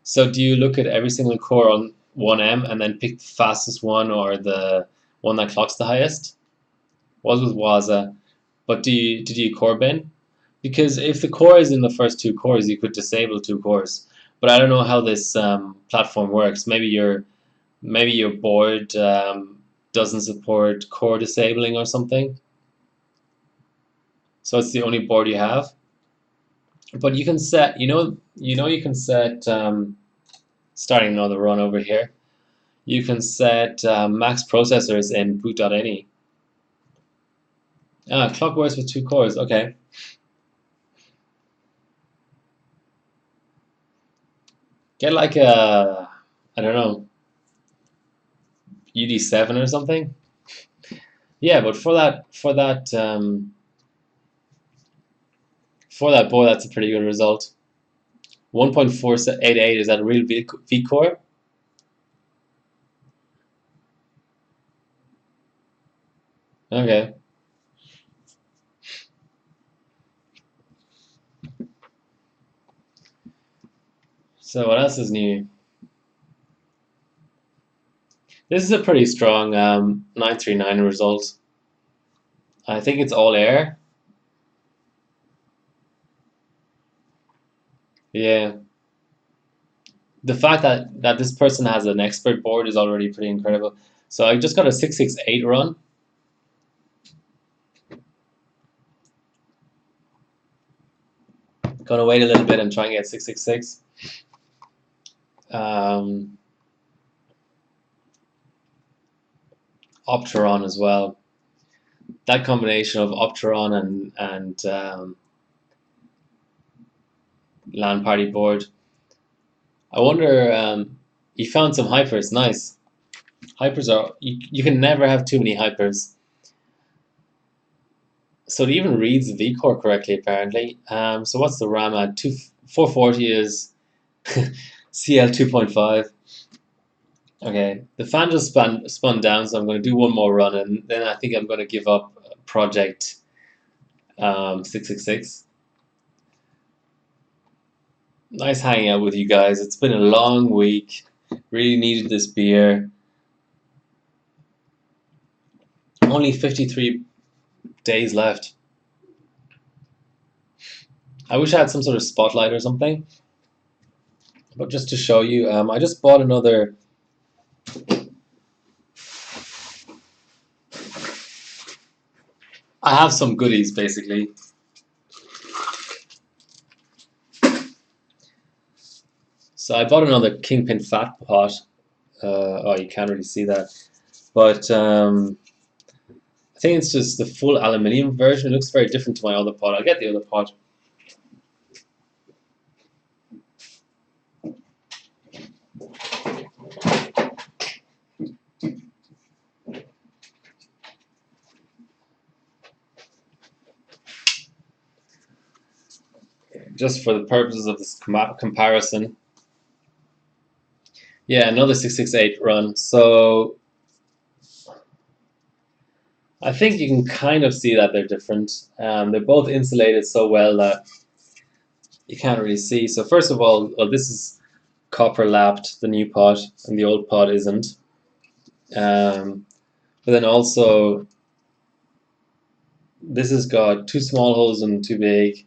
So do you look at every single core on 1M and then pick the fastest one or the one that clocks the highest? Was with Waza, but did you core bin? Because if the core is in the first 2 cores, you could disable 2 cores. But I don't know how this platform works. Maybe your board doesn't support core disabling or something. So it's the only board you have. But you can set, you can set, starting another run over here. You can set max processors in boot.ini. Clock works with 2 cores. Okay. Get like a, I don't know, UD7 or something. Yeah, but for that board, that's a pretty good result. 1.488, is that a real V core? Okay. So what else is new? This is a pretty strong 939 result. I think it's all air. Yeah. The fact that this person has an expert board is already pretty incredible. So I just got a 668 run. Gonna wait a little bit and try and get 666. Opteron as well. That combination of Opteron and LAN party board. I wonder. You found some hypers. Nice. Hypers are you can never have too many hypers. So it even reads the vCore correctly apparently. So what's the RAM at? 440 is CL 2.5. Okay, the fan just spun down, so I'm going to do one more run, and then I think I'm going to give up project 666. Nice hanging out with you guys. It's been a long week. Really needed this beer. Only 53 days left. I wish I had some sort of spotlight or something. But just to show you, I just bought another. I have some goodies basically. So I bought another Kingpin Fat Pot. Oh, you can't really see that, but I think it's just the full aluminium version. It looks very different to my other pod. I'll get the other pod. Just for the purposes of this comparison. Yeah, another 668 run. So I think you can kind of see that they're different. They're both insulated so well that you can't really see. So first of all, well, this is copper lapped, the new pod, and the old pod isn't. But then also, this has got two small holes and two big.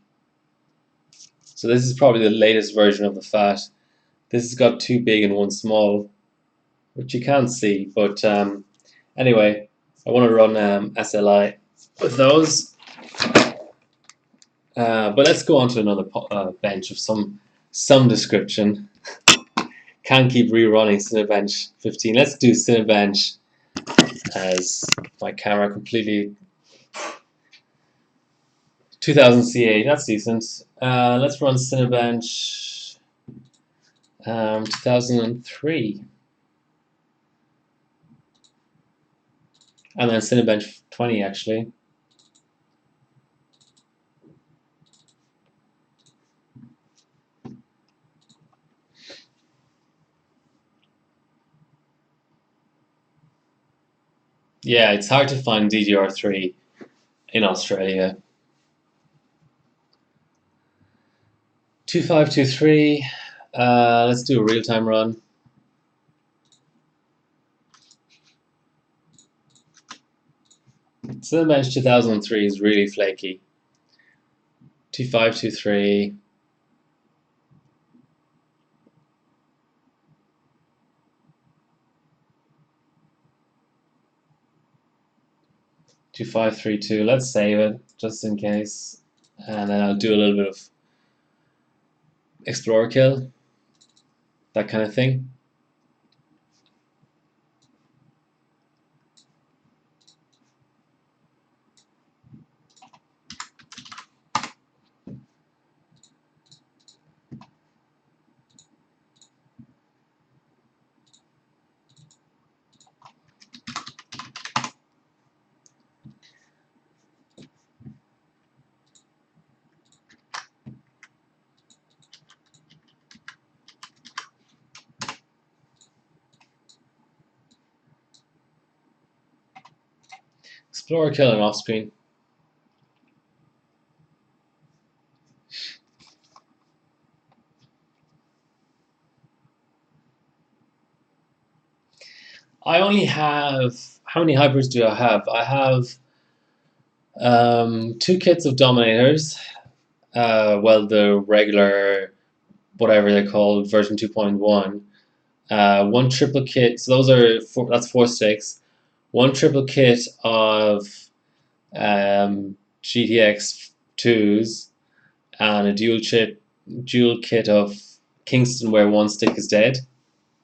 So this is probably the latest version of the fat. This has got two big and one small, which you can't see. But anyway, I want to run SLI with those. But let's go on to another bench of some description. Can't keep rerunning Cinebench 15. Let's do Cinebench as my camera completely 2000 CA. That's decent. Let's run Cinebench 2003. And then Cinebench 20 actually. Yeah, it's hard to find DDR3 in Australia. 2523. Let's do a real-time run. Cinebench 2003 is really flaky. 2523. 2532. Let's save it just in case, and then I'll do a little bit of Explorer kill, that kind of thing. Explorer kill and off screen. I only have, how many hybrids do I have? I have two kits of Dominators. Well, the regular, whatever they're called, version 2.1. One triple kit, so those are that's 4 sticks. One triple kit of GTX 2s and a dual kit of Kingston where one stick is dead.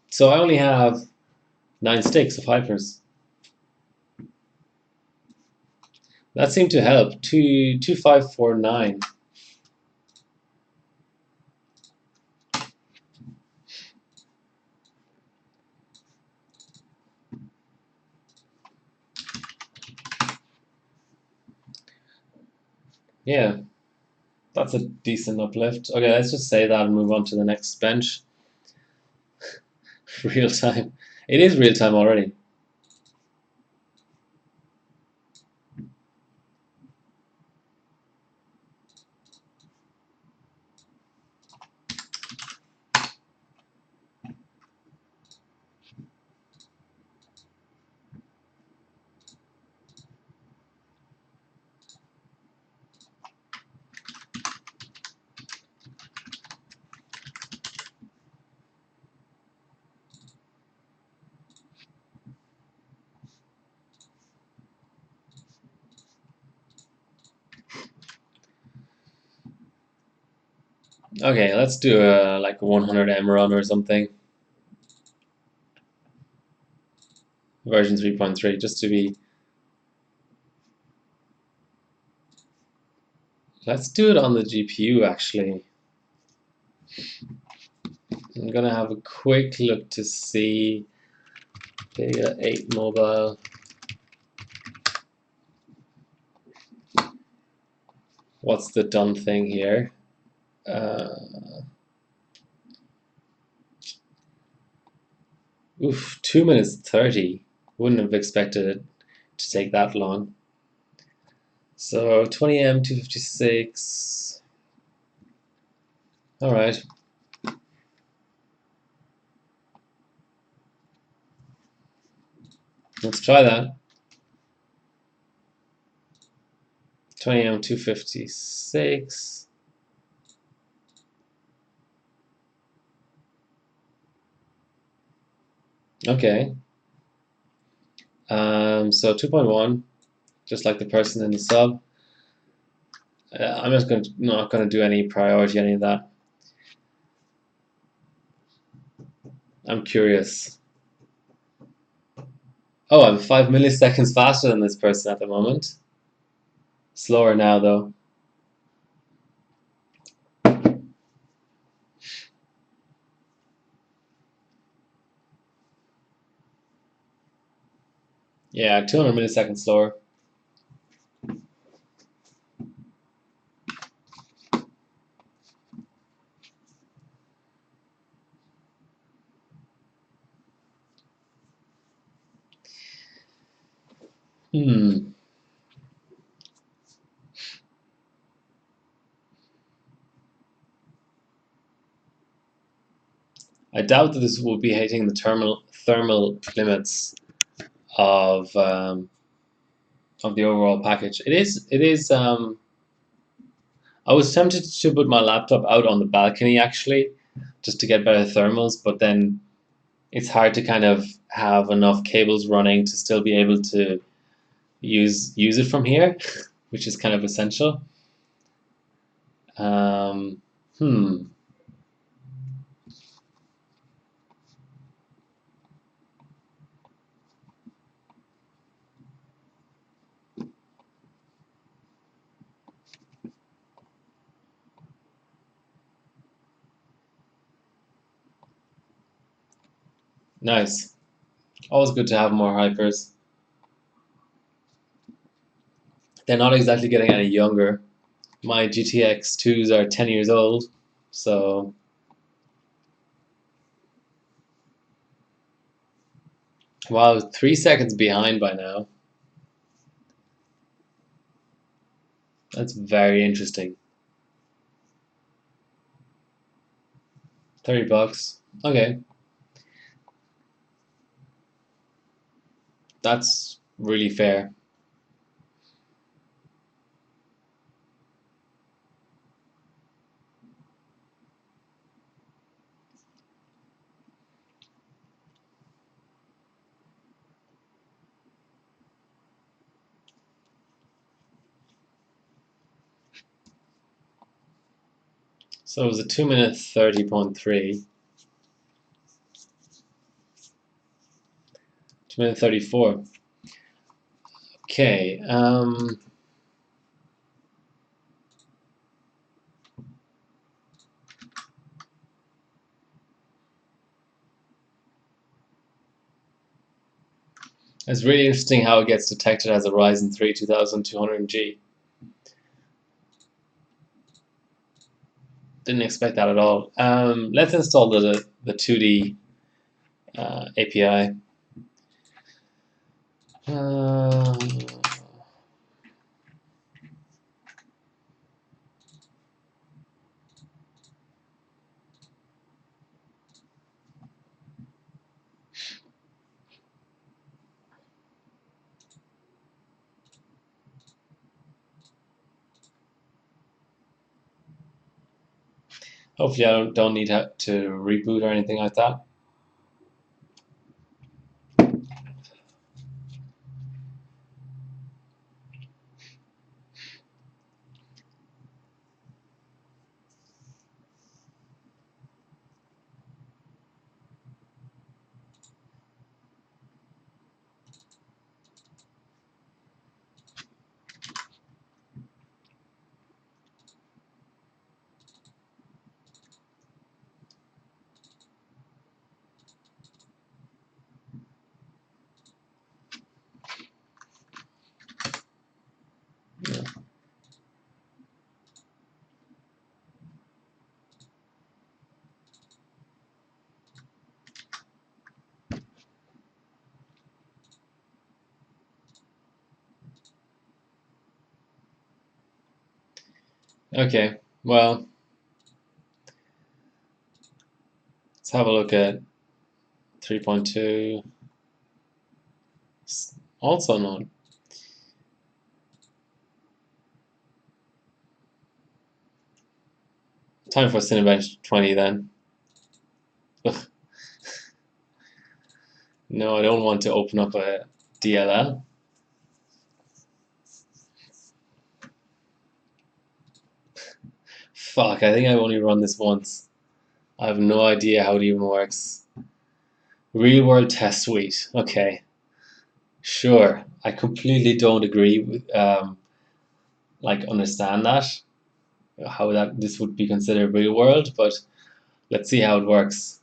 So I only have 9 sticks of hypers. That seemed to help. 2549. Yeah, that's a decent uplift. Okay, let's just say that and move on to the next bench. Real time. It is real time already. Okay, let's do like a 100M run or something. version 3.3, just to be. Let's do it on the GPU actually. I'm gonna have a quick look to see Data 8 mobile. What's the done thing here? 2 minutes 30. Wouldn't have expected it to take that long. So 20M 256. All right. Let's try that. 20M 256. Okay. So 2.1, just like the person in the sub. I'm just not going to do any priority, any of that. I'm curious. Oh, I'm 5 milliseconds faster than this person at the moment. Slower now, though. Yeah, 200 milliseconds slower. I doubt that this will be hitting the thermal limits of the overall package. It is. It is. I was tempted to put my laptop out on the balcony actually, just to get better thermals, but then it's hard to kind of have enough cables running to still be able to use it from here, which is kind of essential. Um, hmm. Nice. Always good to have more hypers. They're not exactly getting any younger. My GTX 2s are 10 years old, so wow, 3 seconds behind by now. That's very interesting. $30. Okay. That's really fair. So it was a 2 minute 30.3. 2 minute 34. Okay. It's really interesting how it gets detected as a Ryzen 3 2200G. Didn't expect that at all. Let's install the 2D API. Hopefully I don't need to reboot or anything like that. Okay, well, let's have a look at 3.2. Also not. Time for Cinebench 20 then. Ugh. No, I don't want to open up a DLL. Fuck, I think I've only run this once. I have no idea how it even works. Real world test suite. Okay. Sure. I completely don't agree with like understand that. How that this would be considered real world, but let's see how it works.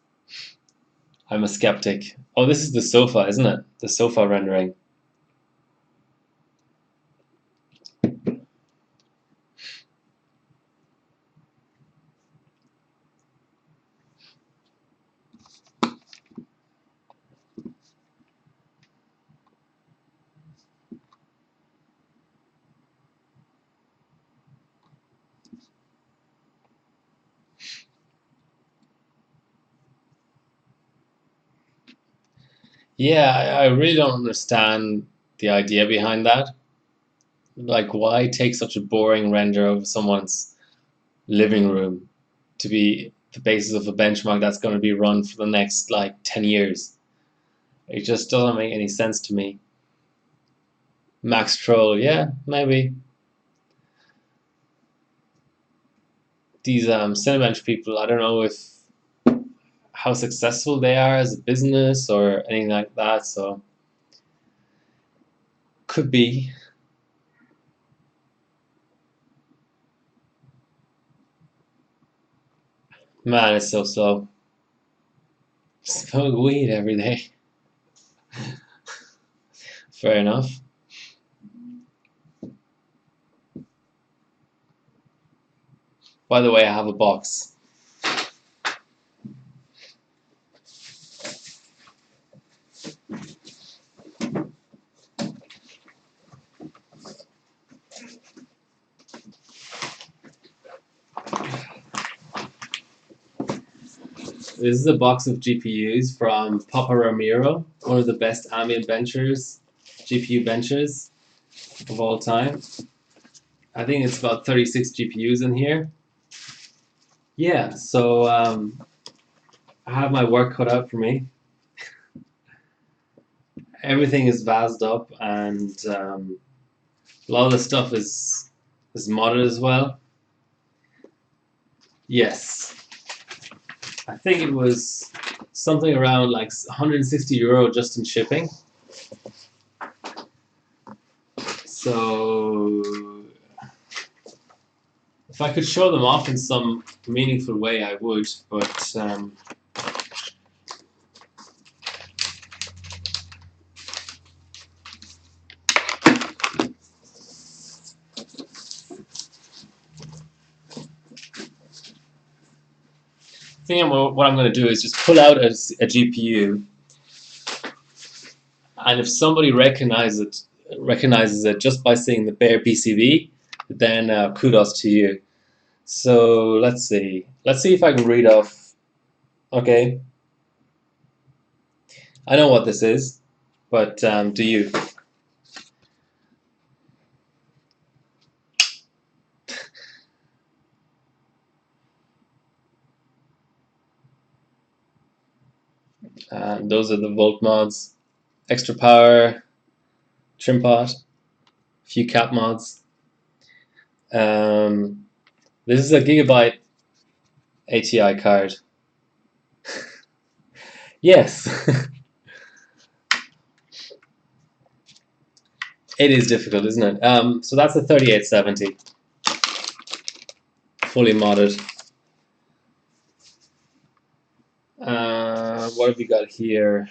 I'm a skeptic. Oh, this is the sofa, isn't it? The sofa rendering. Yeah, I really don't understand the idea behind that. Like, why take such a boring render of someone's living room to be the basis of a benchmark that's going to be run for the next like 10 years? It just doesn't make any sense to me. Max Troll, yeah, maybe. These Cinebench people, I don't know if how successful they are as a business or anything like that, so could be. Man, it's so slow. Smoke weed every day. Fair enough. By the way, I have a box. This is a box of GPUs from Papa Ramiro, one of the best ambient benchers, GPU benchers of all time. I think it's about 36 GPUs in here. Yeah, so I have my work cut out for me. Everything is VAS'd up, and a lot of the stuff is modded as well. Yes, I think it was something around like €160 just in shipping. So if I could show them off in some meaningful way, I would, but I think what I'm going to do is just pull out a GPU, and if somebody recognizes it just by seeing the bare PCB, then kudos to you. So let's see. Let's see if I can read off. Okay. I know what this is, but do you? Those are the volt mods. Extra power, trim pot, a few cap mods. This is a gigabyte ATI card. Yes. It is difficult, isn't it? So that's a 3870. Fully modded. What have we got here?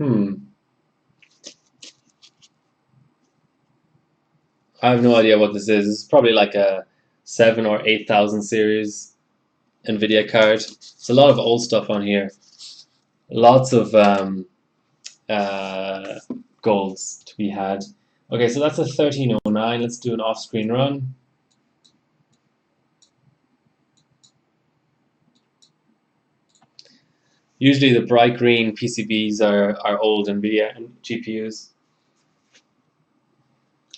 I have no idea what this is. It's probably like a 7 or 8,000 series NVIDIA card. It's a lot of old stuff on here. Lots of uh, goals to be had. Okay, so that's a 1309. Let's do an off-screen run. Usually the bright green PCBs are old NVIDIA and GPUs.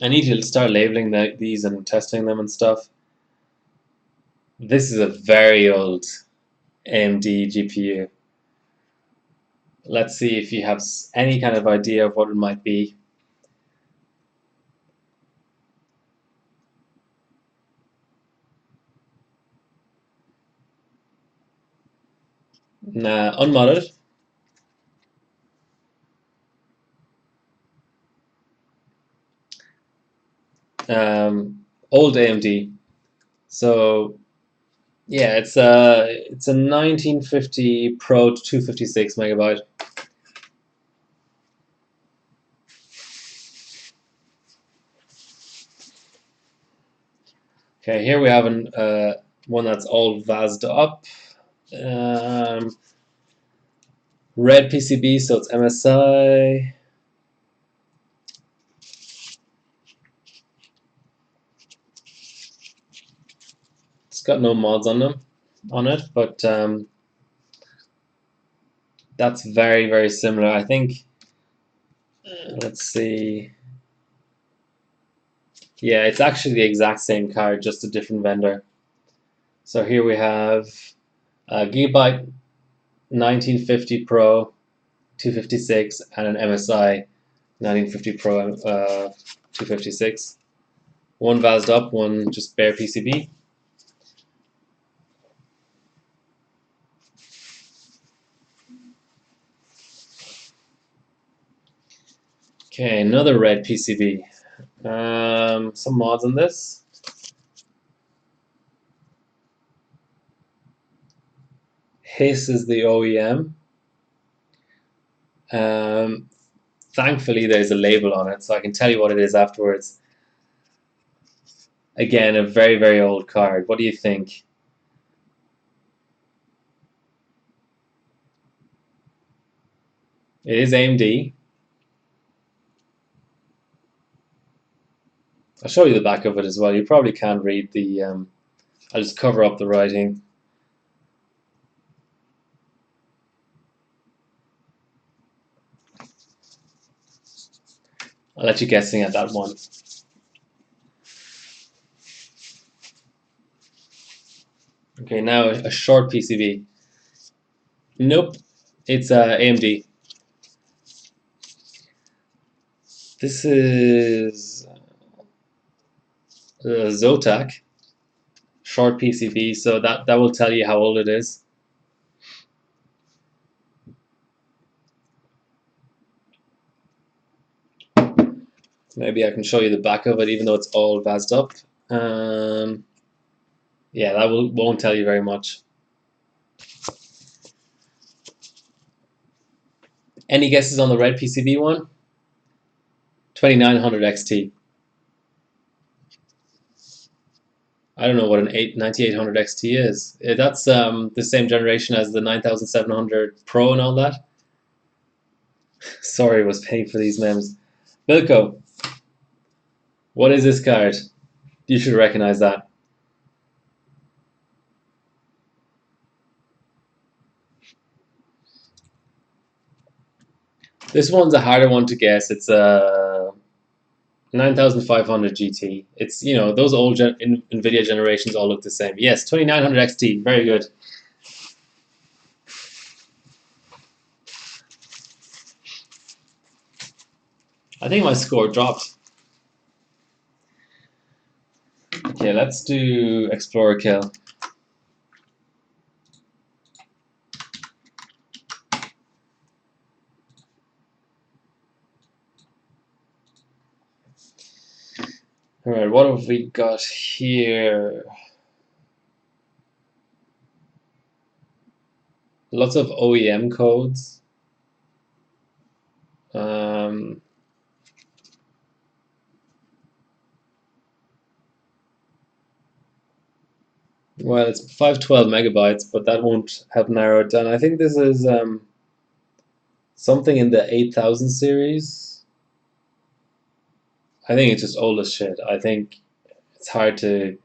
I need to start labeling these and testing them and stuff. This is a very old AMD GPU. Let's see if you have any kind of idea of what it might be. Nah, unmodded. Old AMD. So yeah, it's a 1950 Pro 256 megabyte. Okay, here we have one that's all VAS'd up. Red PCB, so it's MSI. It's got no mods on it, but that's very, very similar. I think. Let's see. Yeah, it's actually the exact same card, just a different vendor. So here we have a Gigabyte 1950 Pro 256 and an MSI 1950 Pro 256. One VAS'd up, one just bare PCB. Okay, another red PCB. Some mods on this. Hiss is the OEM. Thankfully, there's a label on it, so I can tell you what it is afterwards. Again, a very, very old card. What do you think? It is AMD. I'll show you the back of it as well. You probably can't read the. I'll just cover up the writing. I'll let you guessing at that one. Okay, now a short PCB. Nope, it's AMD. This is Zotac, short PCB, so that will tell you how old it is. Maybe I can show you the back of it, even though it's all VAS'd up. Yeah, that won't tell you very much. Any guesses on the red PCB one? 2900 XT. I don't know what an 9800 XT is. That's the same generation as the 9700 Pro and all that. Sorry, I was paying for these memes. Bilko, what is this card? You should recognize that. This one's a harder one to guess. It's a 9500 GT. It's, those old NVIDIA generations all look the same. Yes, 2900 XT. Very good. I think my score dropped. Okay, let's do Explorer Kill. Alright, what have we got here? Lots of OEM codes. Well, it's 512 megabytes, but that won't help narrow it down. I think this is Something in the 8000 series. I think it's just old as shit. I think it's hard to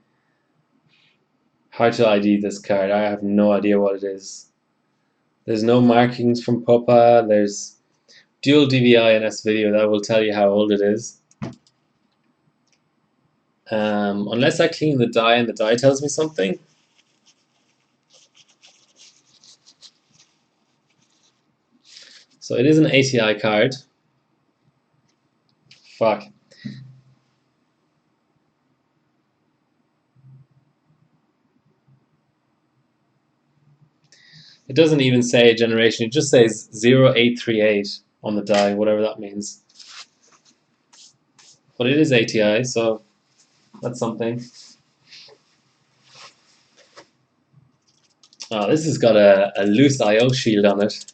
ID this card. I have no idea what it is. There's no markings from Popa. There's dual DVI and S video that will tell you how old it is. Unless I clean the die and the die tells me something. So it is an ATI card. Fuck. It doesn't even say generation, it just says 0838 on the die, whatever that means. But it is ATI, so that's something. Oh, this has got a loose IO shield on it.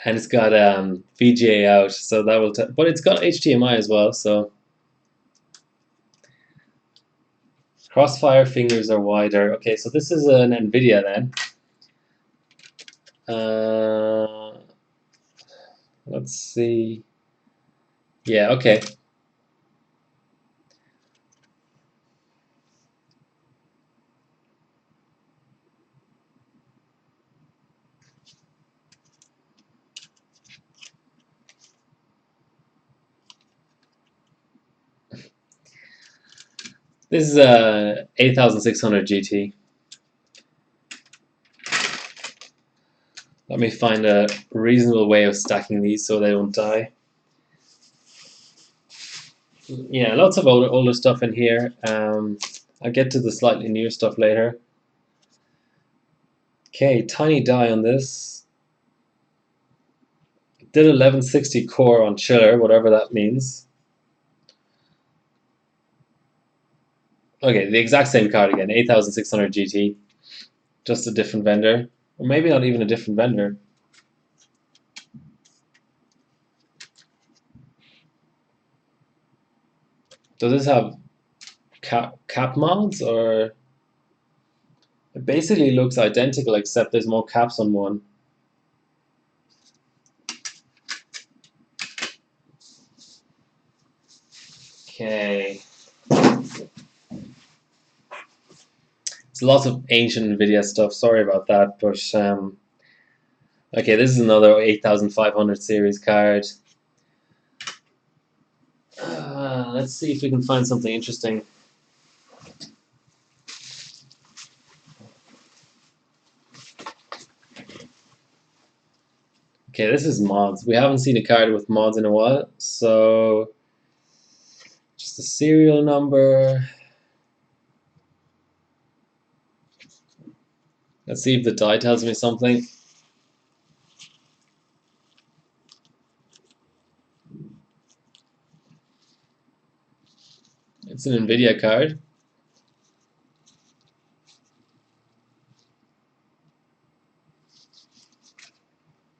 And it's got VGA out, so that will but it's got HDMI as well, so crossfire fingers are wider. Okay, so this is an NVIDIA then. Let's see. Yeah, okay. This is a 8600 GT. Let me find a reasonable way of stacking these so they don't die. Yeah, lots of older stuff in here. I'll get to the slightly newer stuff later. Okay, tiny die on this. Did 1160 core on chiller, whatever that means. Okay, the exact same card again, 8600 GT. Just a different vendor. Or maybe not even a different vendor. Does this have cap mods, or it basically looks identical except there's more caps on one. Okay. It's lots of ancient NVIDIA stuff, sorry about that, but okay, this is another 8500 series card. Let's see if we can find something interesting. Okay, this is mods. We haven't seen a card with mods in a while, so just the serial number. Let's see if the die tells me something. It's an NVIDIA card.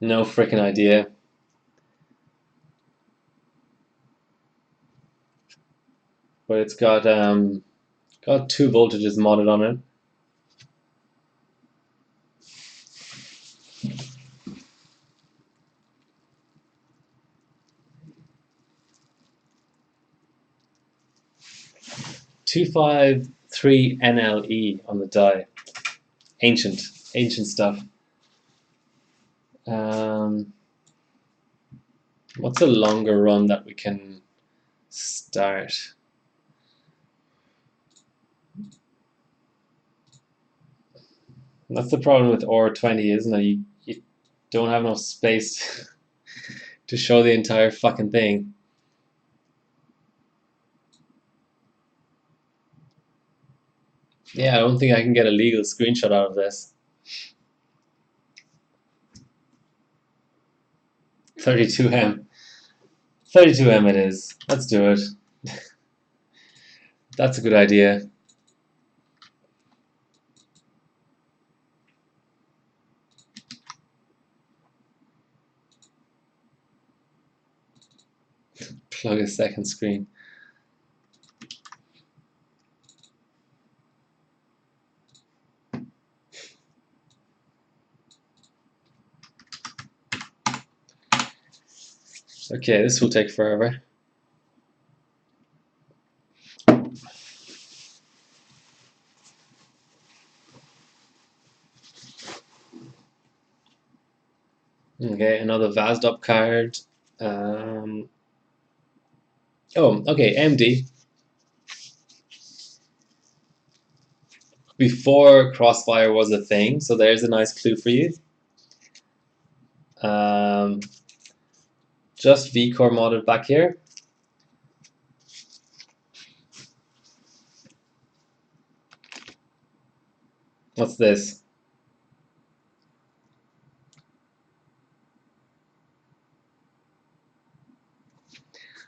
No freaking idea. But it's got 2 voltages modded on it. $253 NLE on the die. Ancient stuff. What's a longer run that we can start? That's the problem with OR20, isn't it? You don't have enough space to show the entire fucking thing. Yeah, I don't think I can get a legal screenshot out of this. 32M. 32M it is. Let's do it. That's a good idea. Plug a second screen. Okay, this will take forever. Okay, another VASD up card. Oh, okay, AMD. Before Crossfire was a thing, so there's a nice clue for you. Um, just vCore modded back here. What's this?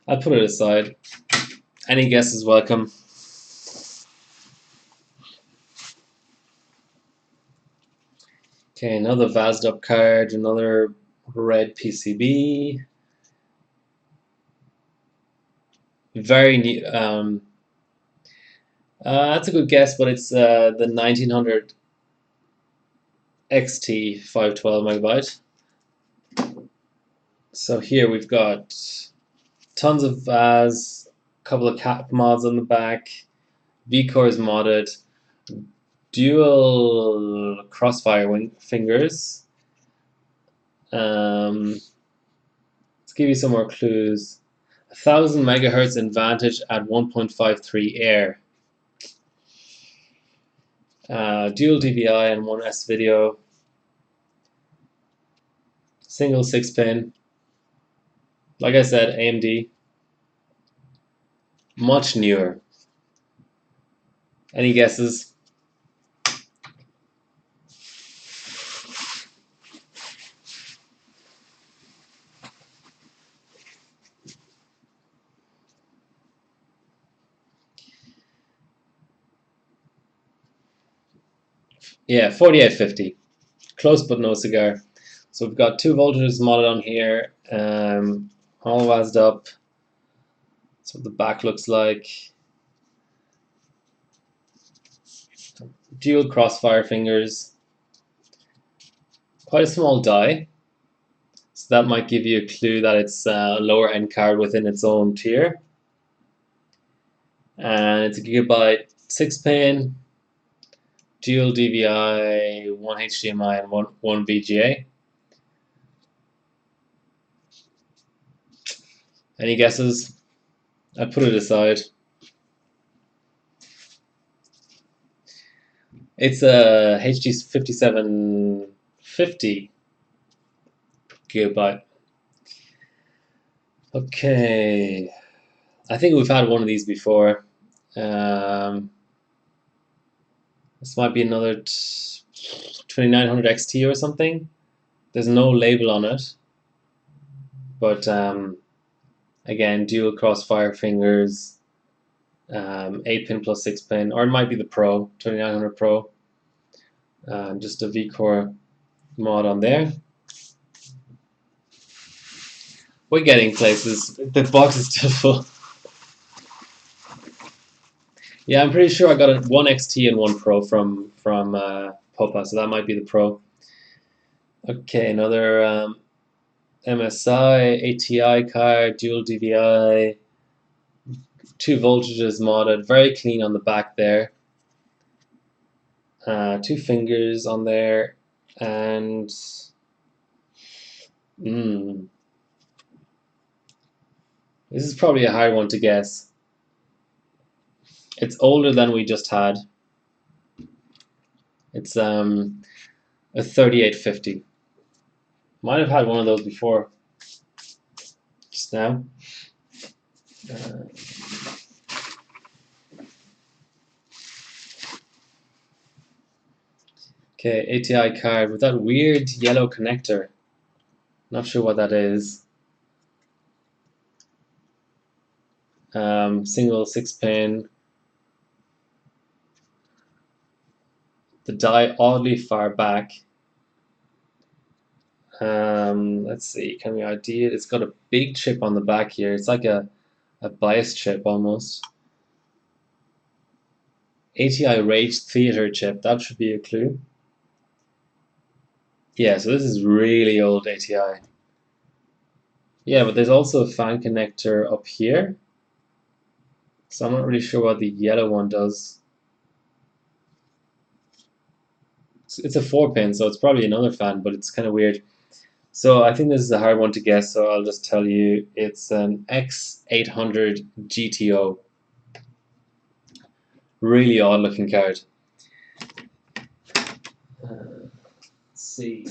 I'll put it aside. Any guess is welcome. Okay, another VASD up card, another red PCB. Very new. That's a good guess, but it's the 1900 XT 512 megabyte. So here we've got tons of VAS, a couple of cap mods on the back, vCore is modded, dual crossfire fingers. Let's give you some more clues. 1000 megahertz advantage at 1.53 air. Dual DVI and 1S video. Single 6-pin. Like I said, AMD. Much newer. Any guesses? Yeah, 4850. Close but no cigar. So we've got 2 voltages modded on here. All WASD up. That's what the back looks like. Dual crossfire fingers. Quite a small die. So that might give you a clue that it's a lower end card within its own tier. And it's a gigabyte 6-pin, dual DVI, 1 HDMI, and one VGA. Any guesses? I put it aside. It's a HD 5750 gigabyte. Okay, I think we've had one of these before. This might be another 2900 XT or something. There's no label on it, but again, dual crossfire fingers, 8-pin plus 6-pin, or it might be the Pro, 2900 Pro. Just a vCore mod on there. We're getting places. The box is still full. Yeah, I'm pretty sure I got one XT and one Pro from Popa, so that might be the Pro. Okay, another MSI, ATI card, dual DVI, 2 voltages modded, very clean on the back there. 2 fingers on there, and this is probably a hard one to guess. It's older than we just had. It's a 3850. Might have had one of those before. Just now. Okay, ATI card with that weird yellow connector. Not sure what that is. Single 6-pin. The die oddly far back. Let's see, can we ID it? It's got a big chip on the back here. It's like a bias chip almost. ATI Rage Theater chip, that should be a clue. Yeah, so this is really old ATI. Yeah, but there's also a fan connector up here. So I'm not really sure what the yellow one does. It's a 4-pin, so it's probably another fan, but it's kind of weird. So I think this is a hard one to guess, so I'll just tell you it's an X800 GTO. Really odd looking card. Let's see.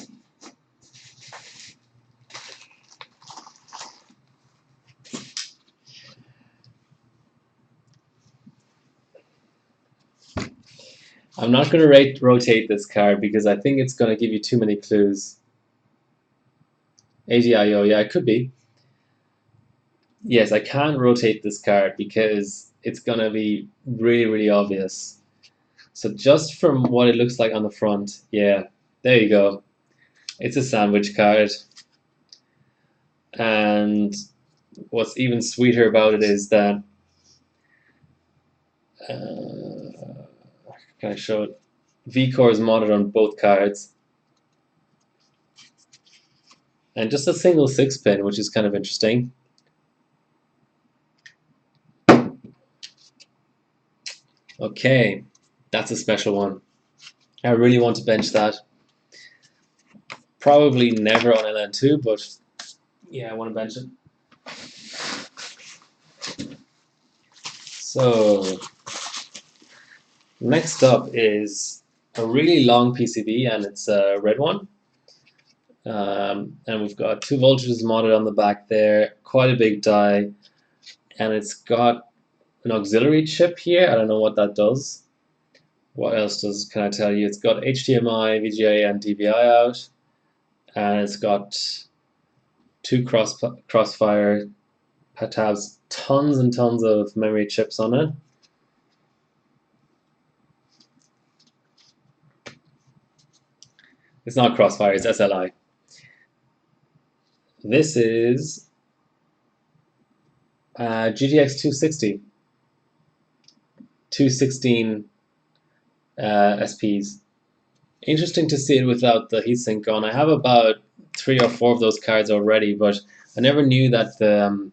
I'm not going to rotate this card because I think it's going to give you too many clues. AGIO, yeah, it could be. Yes, I can't rotate this card because it's going to be really, really obvious. So just from what it looks like on the front, yeah, there you go. It's a sandwich card. And what's even sweeter about it is that, can I show it? VCore is modded on both cards. And just a single 6-pin, which is kind of interesting. Okay, that's a special one. I really want to bench that. Probably never on LN2, but yeah, I want to bench it. So, next up is a really long PCB, and it's a red one. And we've got 2 voltages modded on the back there, quite a big die, and it's got an auxiliary chip here. I don't know what that does. What else can I tell you? It's got HDMI, VGA, and DVI out, and it's got 2 crossfire tabs, tons and tons of memory chips on it. It's not crossfire, it's SLI. This is GTX 260, 216 SPs. Interesting to see it without the heatsink on. I have about 3 or 4 of those cards already, but I never knew that the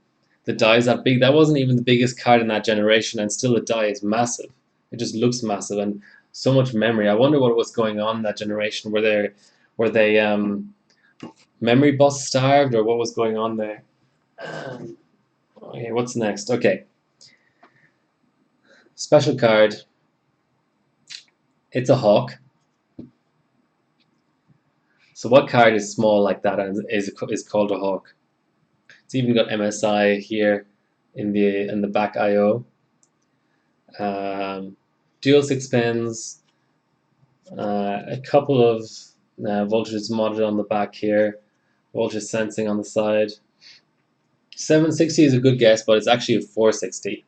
die is that big. That wasn't even the biggest card in that generation, and still the die is massive. It just looks massive, and so much memory. I wonder what was going on in that generation. Were they memory bus starved, or what was going on there? Okay, what's next? Okay, special card. It's a hawk. So what card is small like that and is called a hawk? It's even got MSI here in the back I/O. Dual 6-pins. A couple of voltages modded on the back here. Voltage sensing on the side. 760 is a good guess, but it's actually a 460.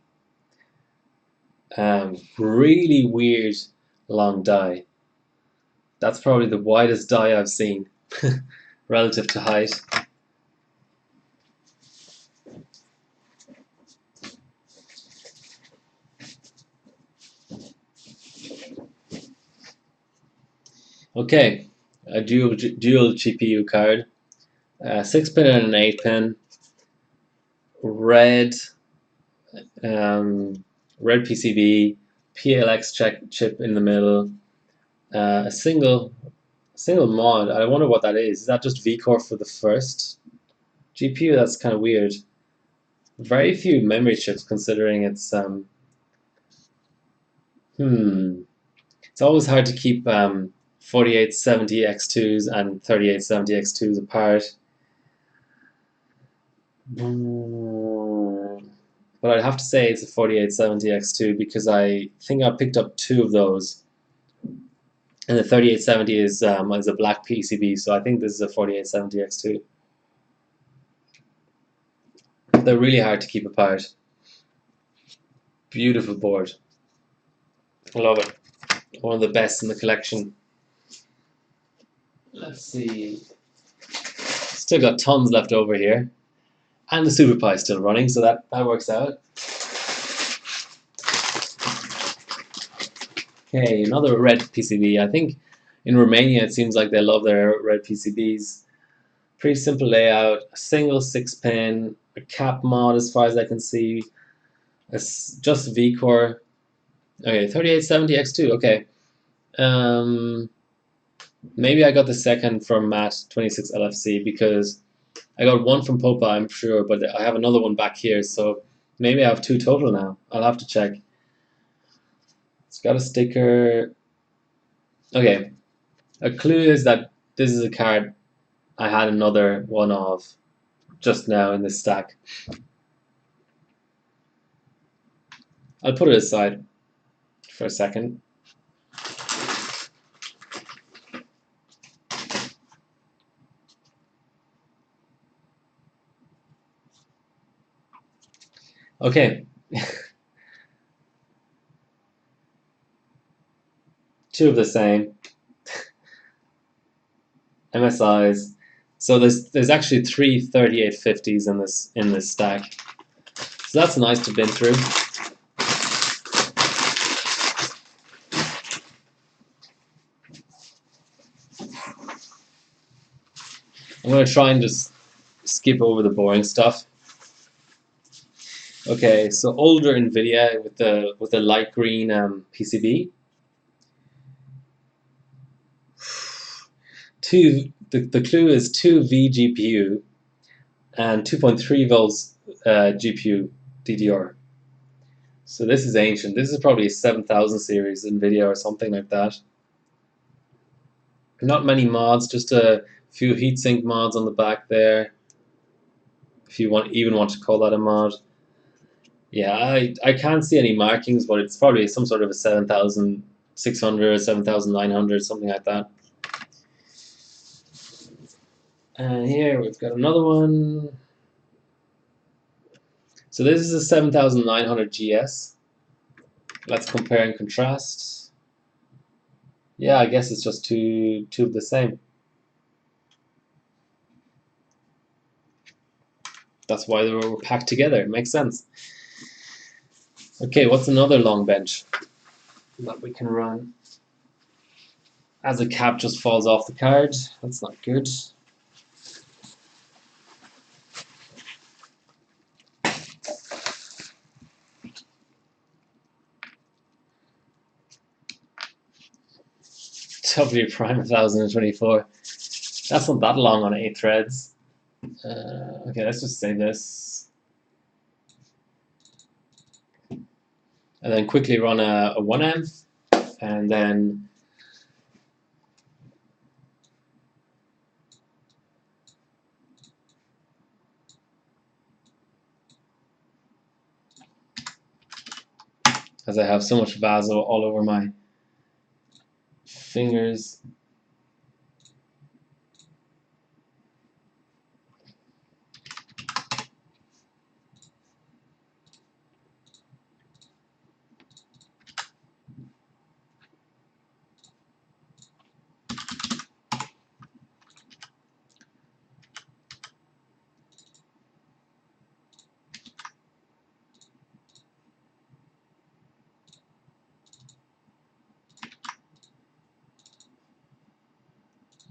Really weird long die. That's probably the widest die I've seen relative to height. Okay, a dual GPU card, 6-pin and an 8-pin, red PCB, PLX chip in the middle, a single mod. I wonder what that is. Is that just VCore for the first GPU? That's kind of weird. Very few memory chips considering it's It's always hard to keep 4870 X2s and 3870 X2s apart. But I'd have to say it's a 4870 X2 because I think I picked up 2 of those. And the 3870 is a black PCB, so I think this is a 4870 X2. They're really hard to keep apart. Beautiful board. I love it. One of the best in the collection. Let's see. Still got tons left over here. And the Super Pi is still running, so that works out. Okay, another red PCB. I think in Romania it seems like they love their red PCBs. Pretty simple layout, a single 6-pin, a cap mod as far as I can see, just V-Core. Okay, 3870X2, okay. Maybe I got the second from Matt 26 LFC because I got one from Popa, I'm sure, but I have another one back here, so maybe I have two total now. I'll have to check. It's got a sticker. Okay, a clue is that this is a card I had another one of just now in this stack. I'll put it aside for a second. Okay. Two of the same. MSIs. So there's actually three 3850s in this stack. So that's nice to bin through. I'm going to try and just skip over the boring stuff. Okay, so older NVIDIA with the light green PCB. The clue is 2 vGPU and 2.3 volts GPU DDR. So this is ancient. This is probably a 7000 series NVIDIA or something like that. Not many mods, just a few heatsink mods on the back there. If you even want to call that a mod. Yeah, I can't see any markings, but it's probably some sort of a 7600, 7900, something like that. And here we've got another one. So this is a 7900 GS. Let's compare and contrast. Yeah, I guess it's just two of the same. That's why they were packed together. It makes sense. Okay, what's another long bench that we can run? As a cap just falls off the card. That's not good. W Prime 1024. That's not that long on 8 threads. Okay, let's just say this. And then quickly run a 1M. And then as I have so much Vaso all over my fingers.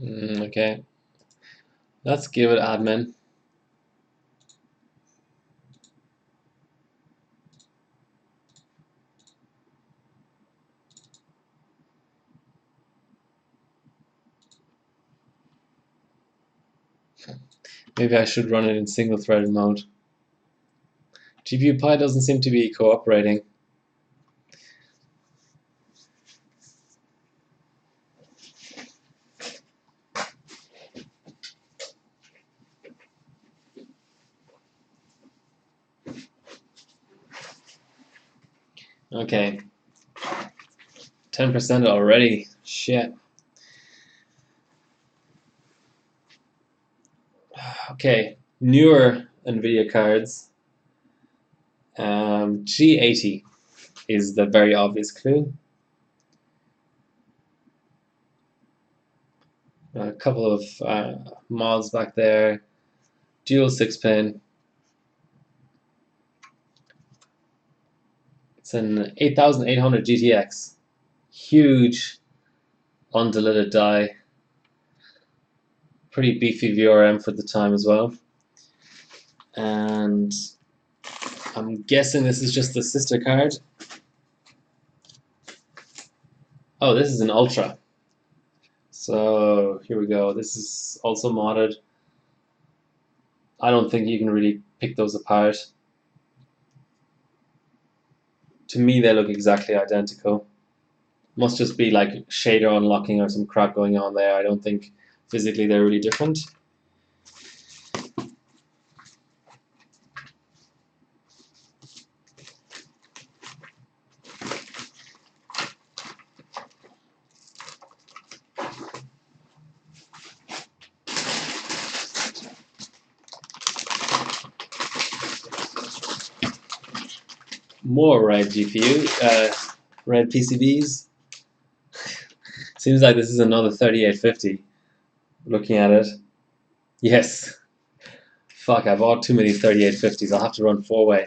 Okay, let's give it admin. Maybe I should run it in single-threaded mode. GPU Pi doesn't seem to be cooperating. Okay, 10% already. Shit. Okay, newer NVIDIA cards. G80 is the very obvious clue. A couple of mods back there. Dual 6-pin. It's an 8800 GTX. Huge undulated die. Pretty beefy VRM for the time as well. And I'm guessing this is just the sister card. Oh, this is an Ultra. So here we go. This is also modded. I don't think you can really pick those apart. To me, they look exactly identical. Must just be like shader unlocking or some crap going on there. I don't think physically they're really different. More red GPU, red PCBs. Seems like this is another 3850. Looking at it. Yes. Fuck, I bought too many 3850s. I'll have to run 4-way.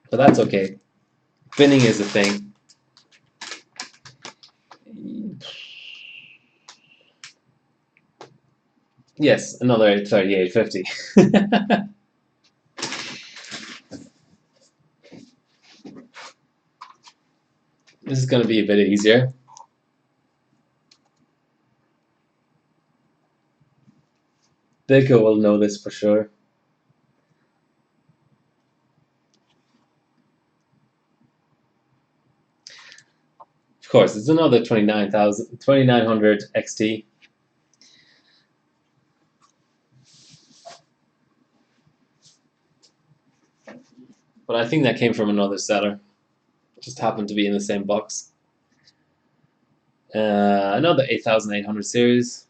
But that's okay. Binning is a thing. Yes, another 3850. This is going to be a bit easier. Bilko will know this for sure. Of course, it's another 2900 XT. But I think that came from another seller. Just happened to be in the same box. Another 8800 series.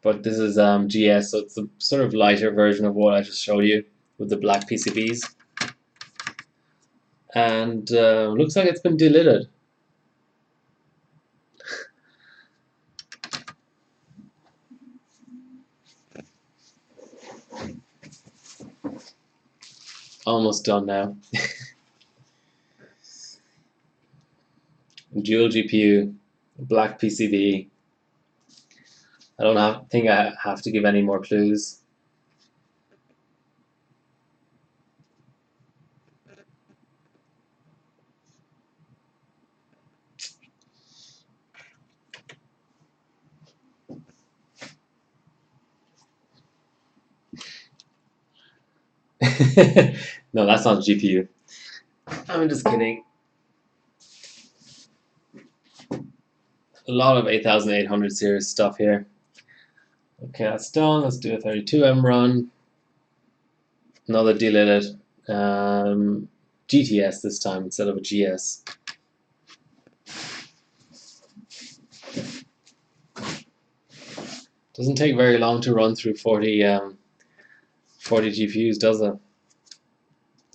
But this is GS, so it's a sort of lighter version of what I just showed you with the black PCBs. And looks like it's been delidded. Almost done now. Dual GPU, black PCB. I don't think I have to give any more clues. No, that's not GPU. I'm just kidding. A lot of 8800 series stuff here. Okay, that's done. Let's do a 32M run. Another delidded. GTS this time instead of a GS. Doesn't take very long to run through 40 GPUs, does it?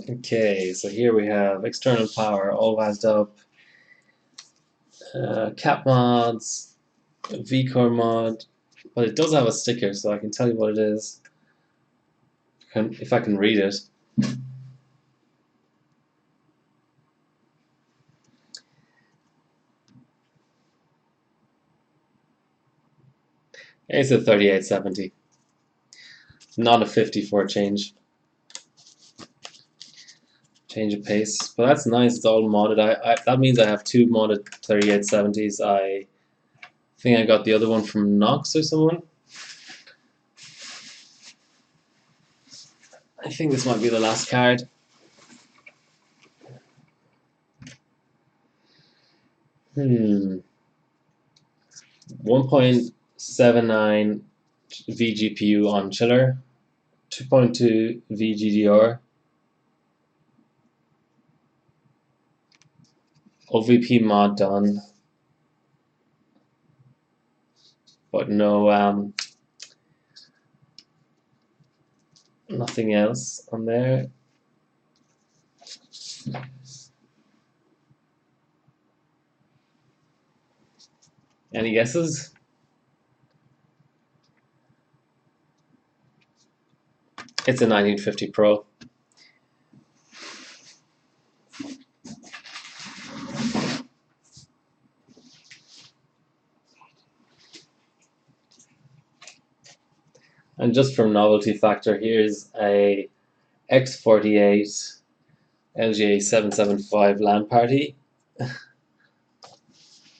Okay, so here we have external power, all vased up, cap mods, vCore mod, but it does have a sticker, so I can tell you what it is if I can read it. It's a 3870, not a 54 change of pace, but that's nice. It's all modded. That means I have two modded 3870s. I think I got the other one from Knox or someone. I think this might be the last card. Hmm. 1.79 vGPU on chiller, 2.2 vGDR, OVP mod done, but no nothing else on there. Any guesses? It's a 1950 Pro. And just for novelty factor, here's a X48 LGA 775 LAN party that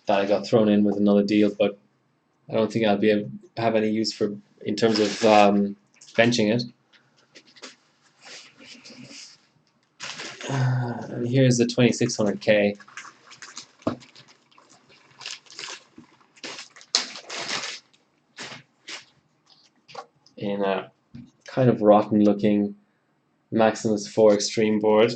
I got thrown in with another deal, but I don't think I'll be able to have any use for in terms of benching it. And here's the 2600K. In a kind of rotten looking Maximus 4 Extreme board.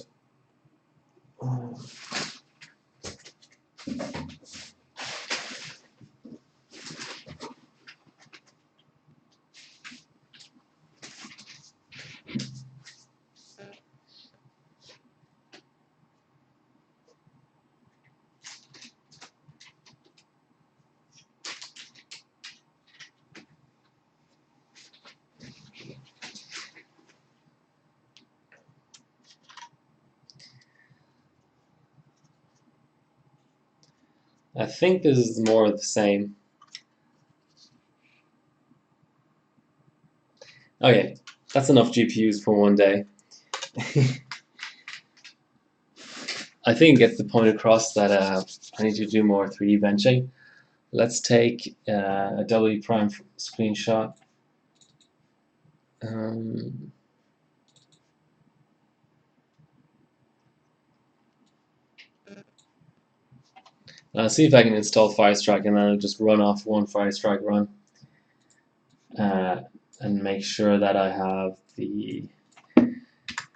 I think this is more of the same. Okay, that's enough GPUs for one day. I think it gets the point across that I need to do more 3D benching. Let's take a W prime screenshot. I'll see if I can install Firestrike, and then I'll just run off one Firestrike run and make sure that I have the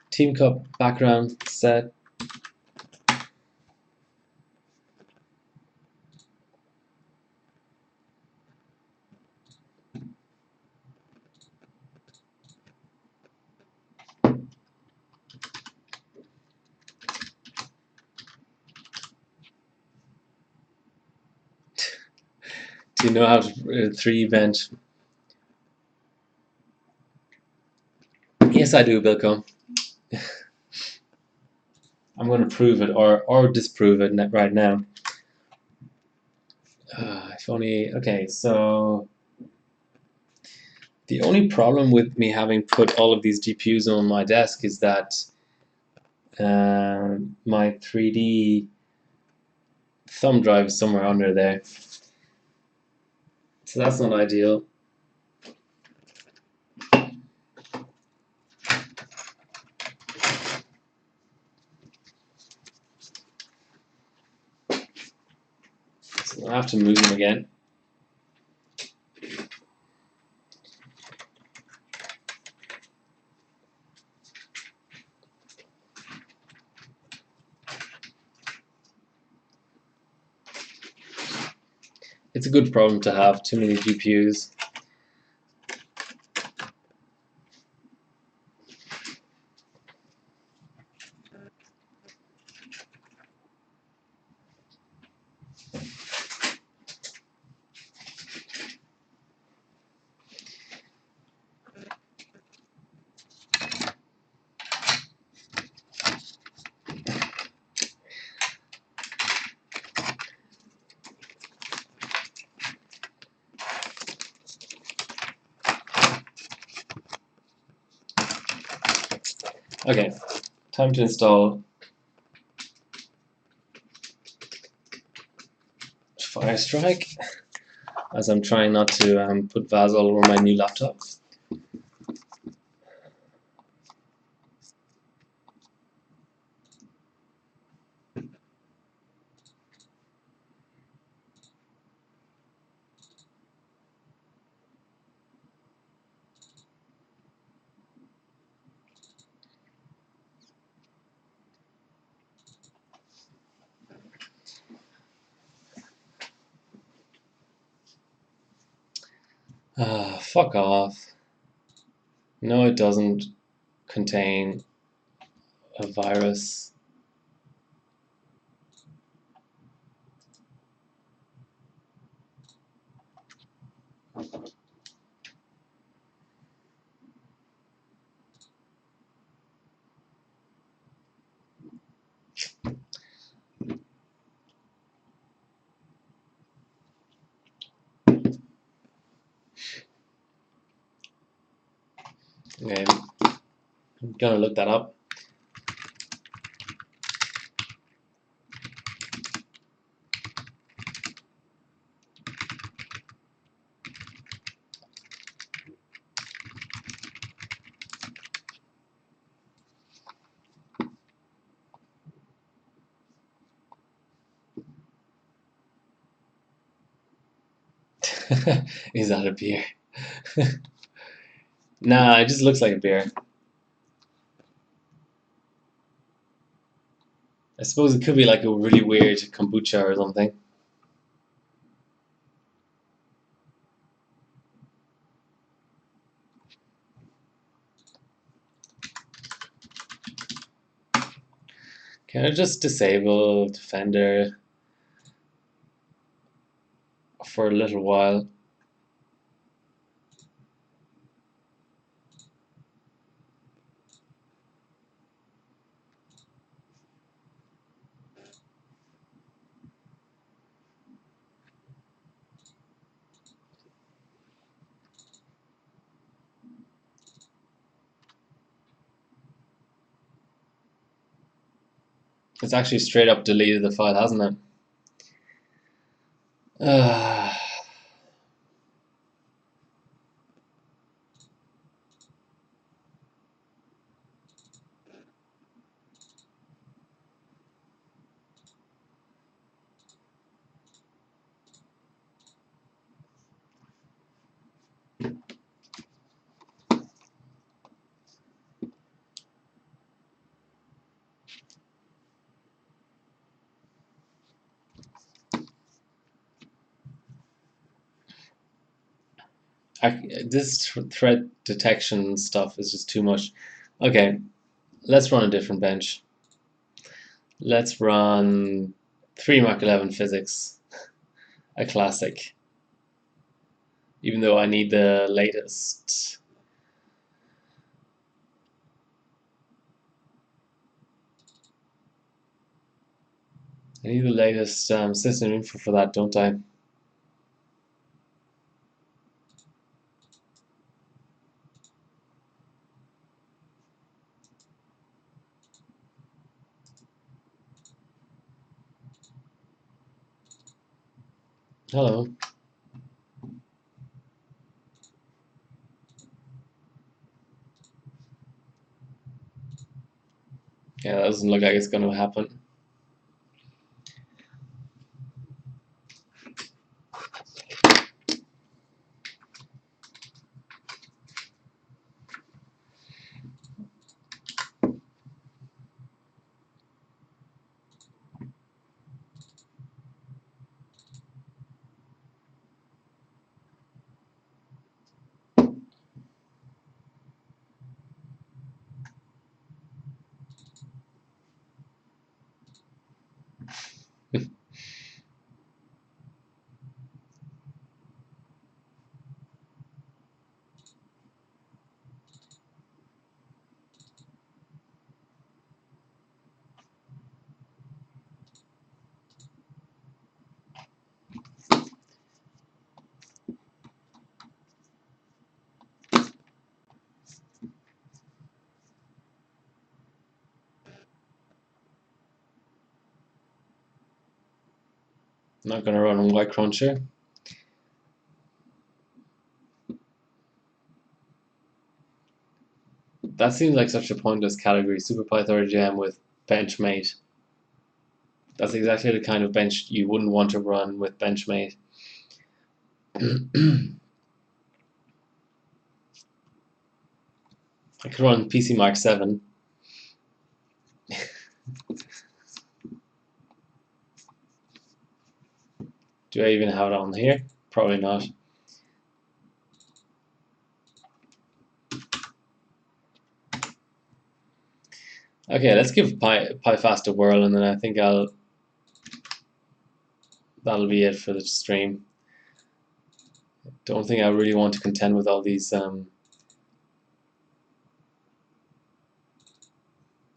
Team Cup background set. Do you know how to 3D bench? Yes, I do, Bilko. I'm going to prove it or disprove it right now. If only. Okay, so the only problem with me having put all of these GPUs on my desk is that my 3D thumb drive is somewhere under there. So that's not ideal. So I'll have to move them again. It's a good problem to have, too many GPUs. Okay, time to install Firestrike, as I'm trying not to put VAS all over my new laptop. Fuck off. No, it doesn't contain a virus. Okay, I'm gonna look that up. Is that a beer? Nah, it just looks like a beer. I suppose it could be like a really weird kombucha or something. Can I just disable Defender for a little while? It's actually straight up deleted the file, hasn't it? This threat detection stuff is just too much. Okay, let's run a different bench. Let's run 3 Mark 11 physics, a classic. Even though I need the latest. I need the latest system info for that, don't I? Hello. Yeah, that doesn't look like it's going to happen. Not going to run on Y Cruncher. That seems like such a pointless category. SuperPy Jam with Benchmate. That's exactly the kind of bench you wouldn't want to run with Benchmate. I could run PC Mark 7. Do I even have it on here? Probably not. Okay, let's give PyFast a whirl, and then I think that'll be it for the stream. Don't think I really want to contend with all these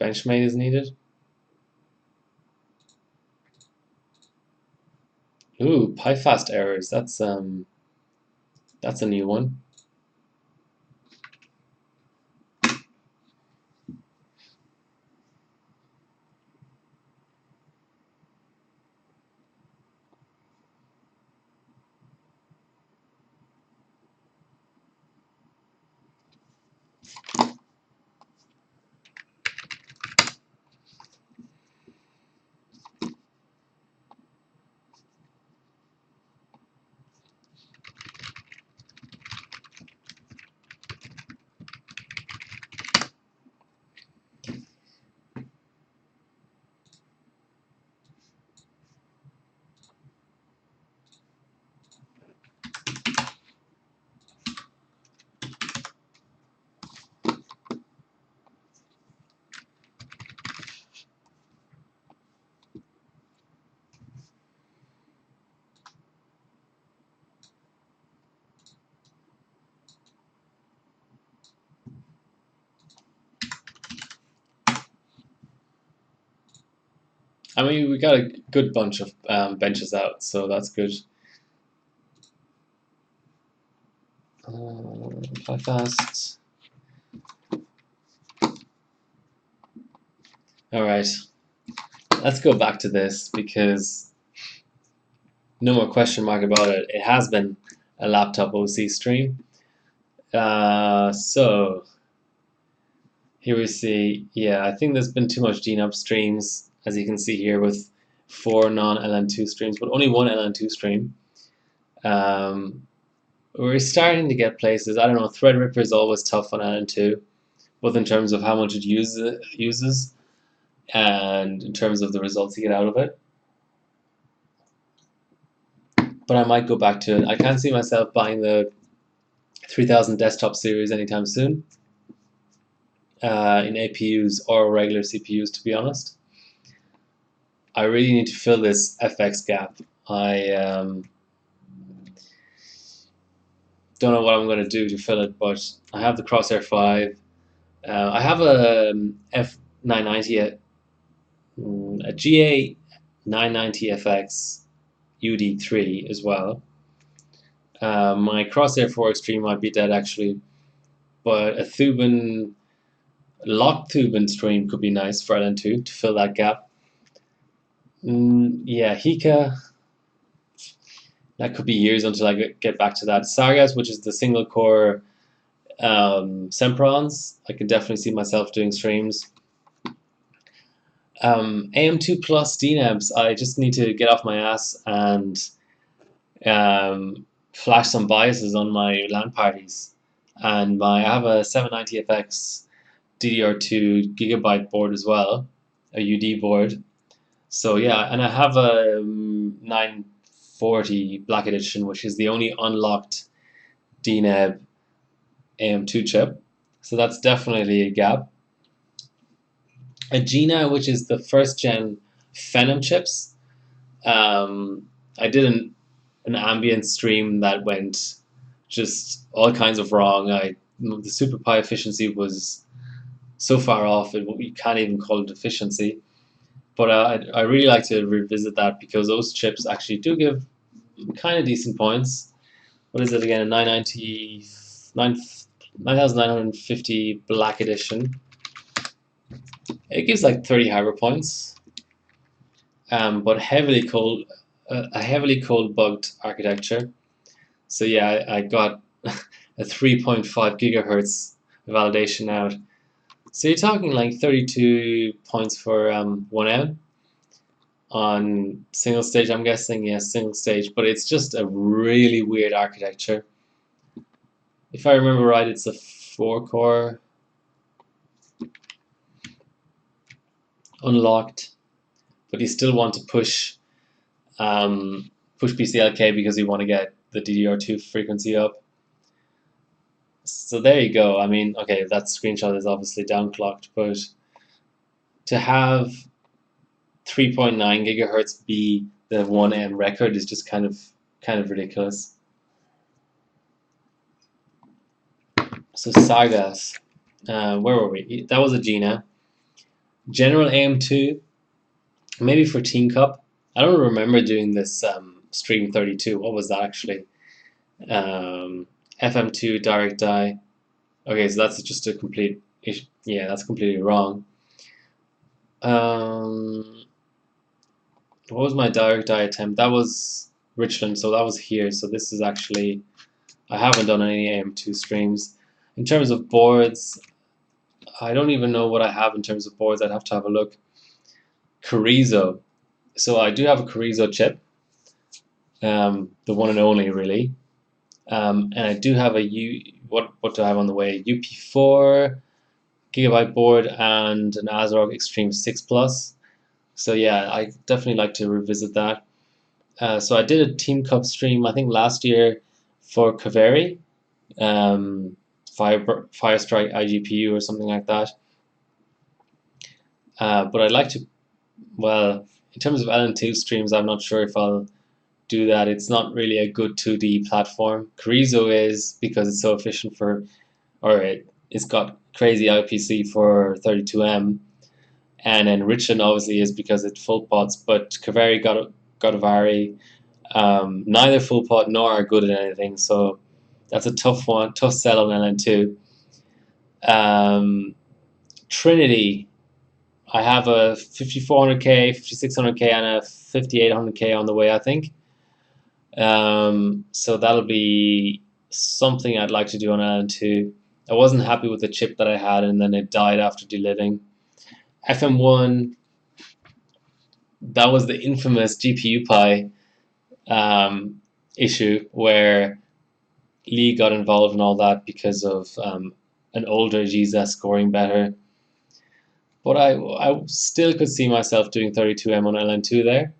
Benchmate is needed. Ooh, PyFast errors. That's a new one. I mean, we got a good bunch of benches out, so that's good. Apply fast. All right, let's go back to this because no more question mark about it. It has been a laptop OC stream. So here we see, yeah, I think there's been too much DNAP streams, as you can see here, with 4 non-LN2 streams, but only one LN2 stream. We're starting to get places. I don't know, Threadripper is always tough on LN2, both in terms of how much it uses and in terms of the results you get out of it. But I might go back to it. I can't see myself buying the 3000 desktop series anytime soon in APUs or regular CPUs, to be honest. I really need to fill this FX gap. I don't know what I'm going to do to fill it, but I have the Crosshair 5. I have a F990, a GA990FX UD3 as well. My Crosshair 4 Extreme might be dead actually, but a Thuban, locked Thuban stream could be nice for LN2 to fill that gap. Yeah, Hika, that could be years until I get back to that. Sargas, which is the single core Semprons, I can definitely see myself doing streams. AM2 plus DNABs, I just need to get off my ass and flash some biases on my LAN parties. And I have a 790FX DDR2 gigabyte board as well, a UD board. So yeah, and I have a 940 Black Edition, which is the only unlocked DNAB AM2 chip. So that's definitely a gap. A Gina, which is the first gen Phenom chips. I did an ambient stream that went just all kinds of wrong. The SuperPi efficiency was so far off, you can't even call it efficiency. But I really like to revisit that because those chips actually do give kind of decent points. What is it again? A 9950 Black Edition. It gives like 30 harbor points, but a heavily cold bugged architecture. So yeah, I got a 3.5 gigahertz validation out. So you're talking like 32 points for 1M on single stage, I'm guessing. Yes, single stage, but it's just a really weird architecture. If I remember right, it's a 4-core unlocked, but you still want to push BCLK because you want to get the DDR2 frequency up. So there you go. I mean, okay, that screenshot is obviously downclocked, but to have 3.9 gigahertz be the 1M record is just kind of ridiculous. So Sargas, where were we? That was a Gina. General AM2, maybe for Team Cup. I don't remember doing this stream 32. What was that actually? FM2 direct die. Okay, so that's just a complete. Yeah, that's completely wrong. What was my direct die attempt? That was Richland, so that was here. So this is actually, I haven't done any AM2 streams. In terms of boards, I don't even know what I have in terms of boards. I'd have to have a look. Carrizo. So I do have a Carrizo chip, the one and only really. And I do have what do I have on the way? UP4 gigabyte board and an ASRock Extreme 6 Plus. So yeah, I definitely like to revisit that. So I did a Team Cup stream, I think last year for Kaveri, Firestrike iGPU or something like that. But I'd like to, well, in terms of LN2 streams, I'm not sure if I'll do that. It's not really a good 2D platform. Carrizo is because it's so efficient for, or it's got crazy IPC for 32M. and then Richland obviously is because it's full pots, but Kaveri Godavari, neither full pot nor are good at anything, so that's a tough one, tough sell on LN2. Trinity, I have a 5400K, 5600K, and a 5800K on the way, I think. So that'll be something I'd like to do on LN2. I wasn't happy with the chip that I had, and then it died after deliving. FM1, that was the infamous GPU pie issue where Lee got involved in all that because of an older Giza scoring better. But I still could see myself doing 32M on LN2 there.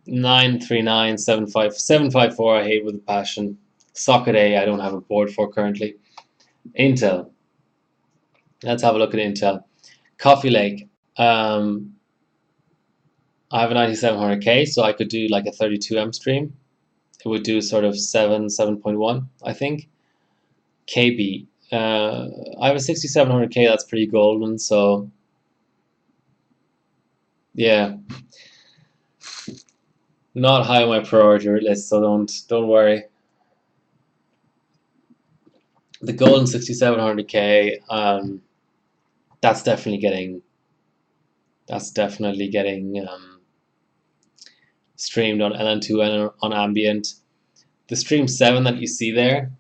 939, 754 I hate with a passion. Socket A I don't have a board for currently. Intel. Let's have a look at Intel. Coffee Lake. I have a 9700K, so I could do like a 32M stream. It would do sort of 7.1, I think. KB. I have a 6700K, that's pretty golden, so yeah. Not high on my priority list, so don't worry. The golden 6700K, that's definitely getting streamed on LN2 and on Ambient. The stream 7 that you see there,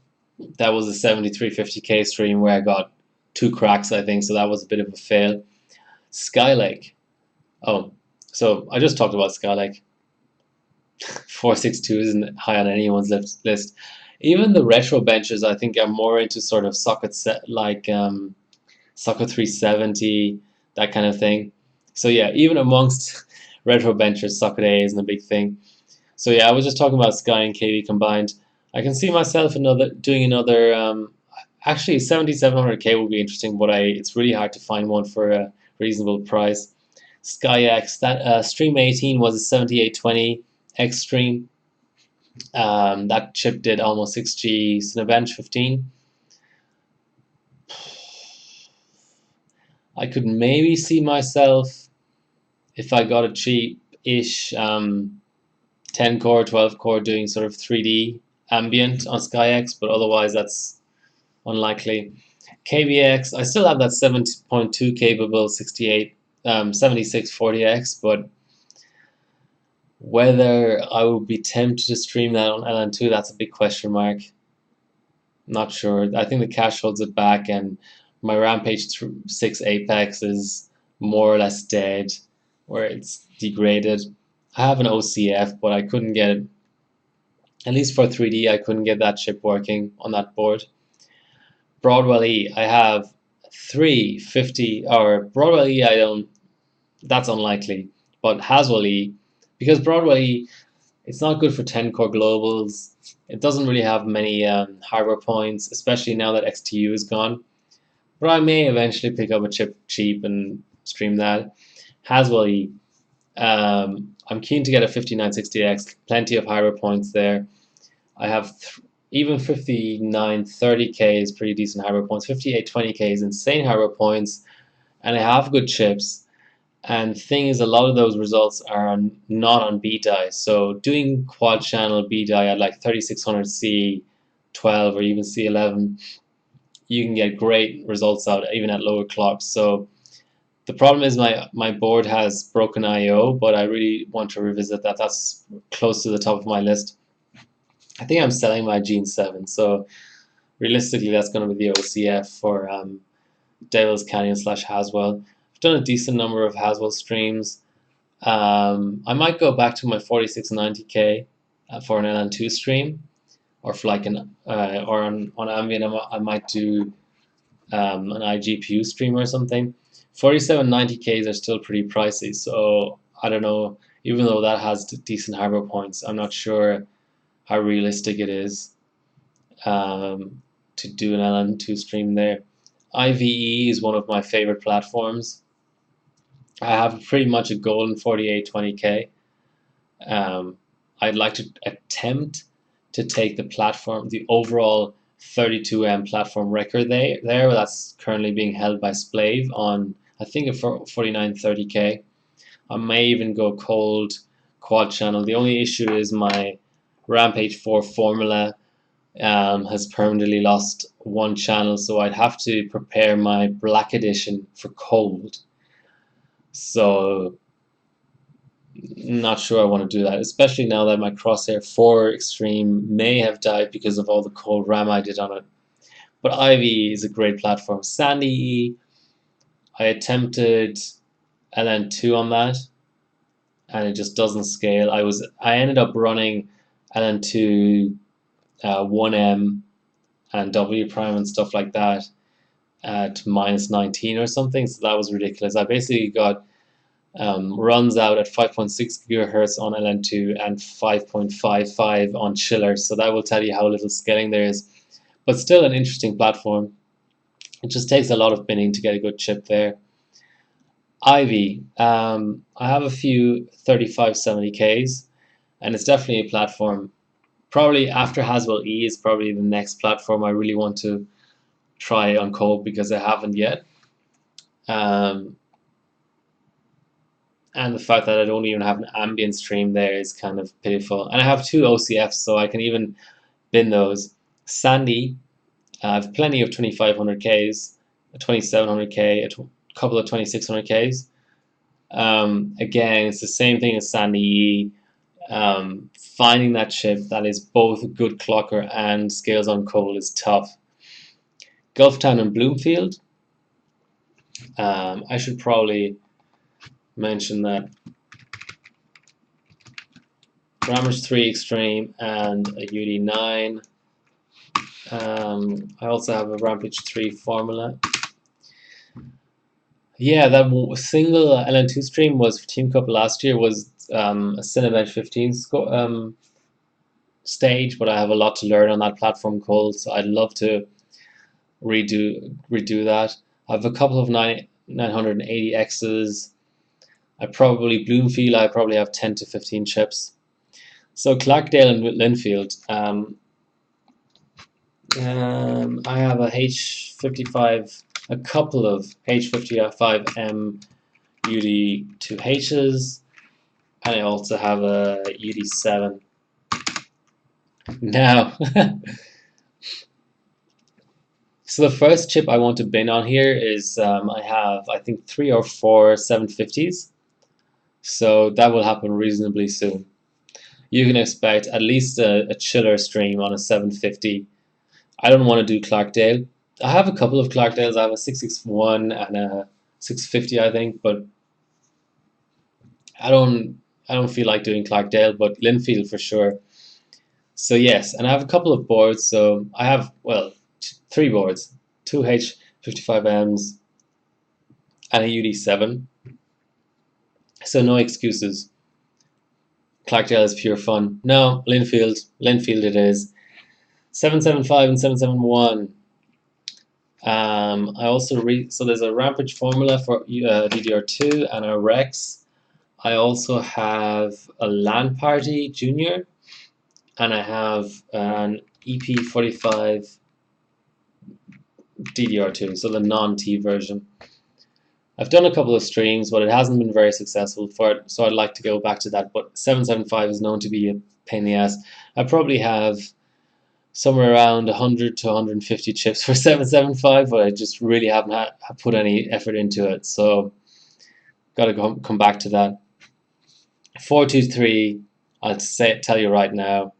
that was a 7350K stream where I got 2 cracks, I think, so that was a bit of a fail. Skylake. Oh, so I just talked about Skylake. 462 isn't high on anyone's list. Even the retro benches, I think, are more into sort of socket set like socket 370, that kind of thing. So yeah, even amongst retro benchers, socket A isn't a big thing. So yeah, I was just talking about Sky and KV combined. I can see myself doing another. Actually, 7700K will be interesting, but it's really hard to find one for a reasonable price. SkyX, that Stream 18 was a 7820X stream. That chip did almost 6G Cinebench 15. I could maybe see myself, if I got a cheap-ish 10 core, 12 core, doing sort of 3D ambient on SkyX, but otherwise that's unlikely. KBX, I still have that 7.2 capable 7640X, but whether I would be tempted to stream that on LN2, that's a big question mark. Not sure. I think the cache holds it back, and my Rampage 6 Apex is more or less dead, where it's degraded. I have an OCF, but I couldn't get it, at least for 3D, I couldn't get that chip working on that board. Broadwell E, I have 350, or Broadwell E, that's unlikely, but Haswell E, because Broadwell E, it's not good for 10 core globals. It doesn't really have many hardware points, especially now that XTU is gone. But I may eventually pick up a chip cheap and stream that. Haswell E, I'm keen to get a 5960X, plenty of hardware points there. I have even 5930K is pretty decent hardware points. 5820K is insane hardware points, and I have good chips. And the thing is, a lot of those results are not on B-die. So doing quad channel B-die at like 3600C12 or even C11, you can get great results out even at lower clocks. So the problem is my board has broken I/O, but I really want to revisit that. That's close to the top of my list. I think I'm selling my Gene 7, so realistically that's going to be the OCF for Devil's Canyon / Haswell. I've done a decent number of Haswell streams. I might go back to my 4690K for an LN2 stream, or for like or on Ambient I might do an iGPU stream or something. 4790Ks are still pretty pricey, so I don't know. Even though that has decent hardware points, I'm not sure how realistic it is to do an LN2 stream there. IVE is one of my favorite platforms. I have pretty much a golden 4820K. I'd like to attempt to take the platform, the overall 32M platform record there. That's currently being held by Splave on, I think, a 4930K. I may even go cold quad channel. The only issue is my Rampage 4 formula has permanently lost one channel, so I'd have to prepare my black edition for cold. So not sure I want to do that, especially now that my Crosshair 4 Extreme may have died because of all the cold RAM I did on it. But Ivy is a great platform. Sandy E, I attempted LN2 on that, and it just doesn't scale. I ended up running LN2 1M and W prime and stuff like that at -19 or something, so that was ridiculous. I basically got runs out at 5.6 gigahertz on LN2 and 5.55 on chiller, so that will tell you how little scaling there is. But still an interesting platform. It just takes a lot of binning to get a good chip there. Ivy, I have a few 3570Ks, and it's definitely a platform. Probably after Haswell E is probably the next platform I really want to try on cold because I haven't yet. And the fact that I don't even have an ambient stream there is kind of pitiful. And I have two OCFs, so I can even bin those. Sandy, I have plenty of 2500Ks, a 2700K, a couple of 2600Ks. Again, it's the same thing as Sandy E. Finding that chip that is both a good clocker and scales on cold is tough. Gulftown and Bloomfield. I should probably mention that Rammers 3 Extreme and a UD9. I also have a Rampage 3 formula. Yeah, that single LN2 stream was for Team Cup last year was a Cinevent 15 stage, but I have a lot to learn on that platform cold, so I'd love to redo that. I have a couple of 980Xs. I probably have 10 to 15 chips. So Clarkdale and Linfield. I have a H55, a couple of H55M UD2Hs, and I also have a UD7. Now, so the first chip I want to bin on here is I have, I think, 3 or 4 750s. So that will happen reasonably soon. You can expect at least a chiller stream on a 750. I don't want to do Clarkdale. I have a couple of Clarkdales. I have a 661 and a 650, I think, but I don't feel like doing Clarkdale, but Linfield for sure. So yes, and I have a couple of boards. So I have, well, 3 boards, 2 H55Ms and a UD7. So no excuses. Clarkdale is pure fun. No, Linfield it is. 775 and 771. I also so there's a Rampage formula for DDR2 and a Rex. I also have a LAN Party Junior, and I have an EP45 DDR2, so the non-T version. I've done a couple of streams, but it hasn't been very successful for it, so I'd like to go back to that. But 775 is known to be a pain in the ass. I probably have somewhere around 100 to 150 chips for 775, but I just really haven't put any effort into it, so gotta come back to that. 423, I'll tell you right now,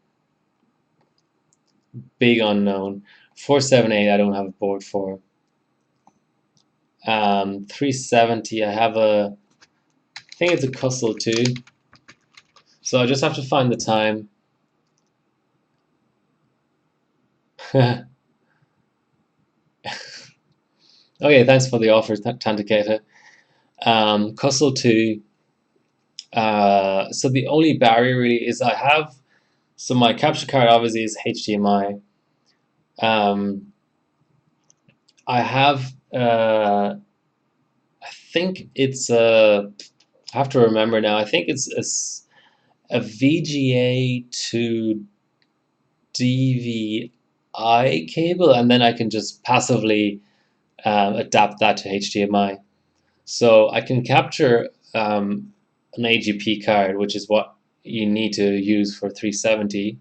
big unknown. 478, I don't have a board for. 370, I have I think it's a Cussel too. So I just have to find the time. Okay, thanks for the offer, Tantaketa. Cussel 2. So the only barrier really is so my capture card obviously is HDMI. I have, I think it's I have to remember now, I think it's a VGA to DVI I cable, and then I can just passively adapt that to HDMI. So I can capture an AGP card, which is what you need to use for 370.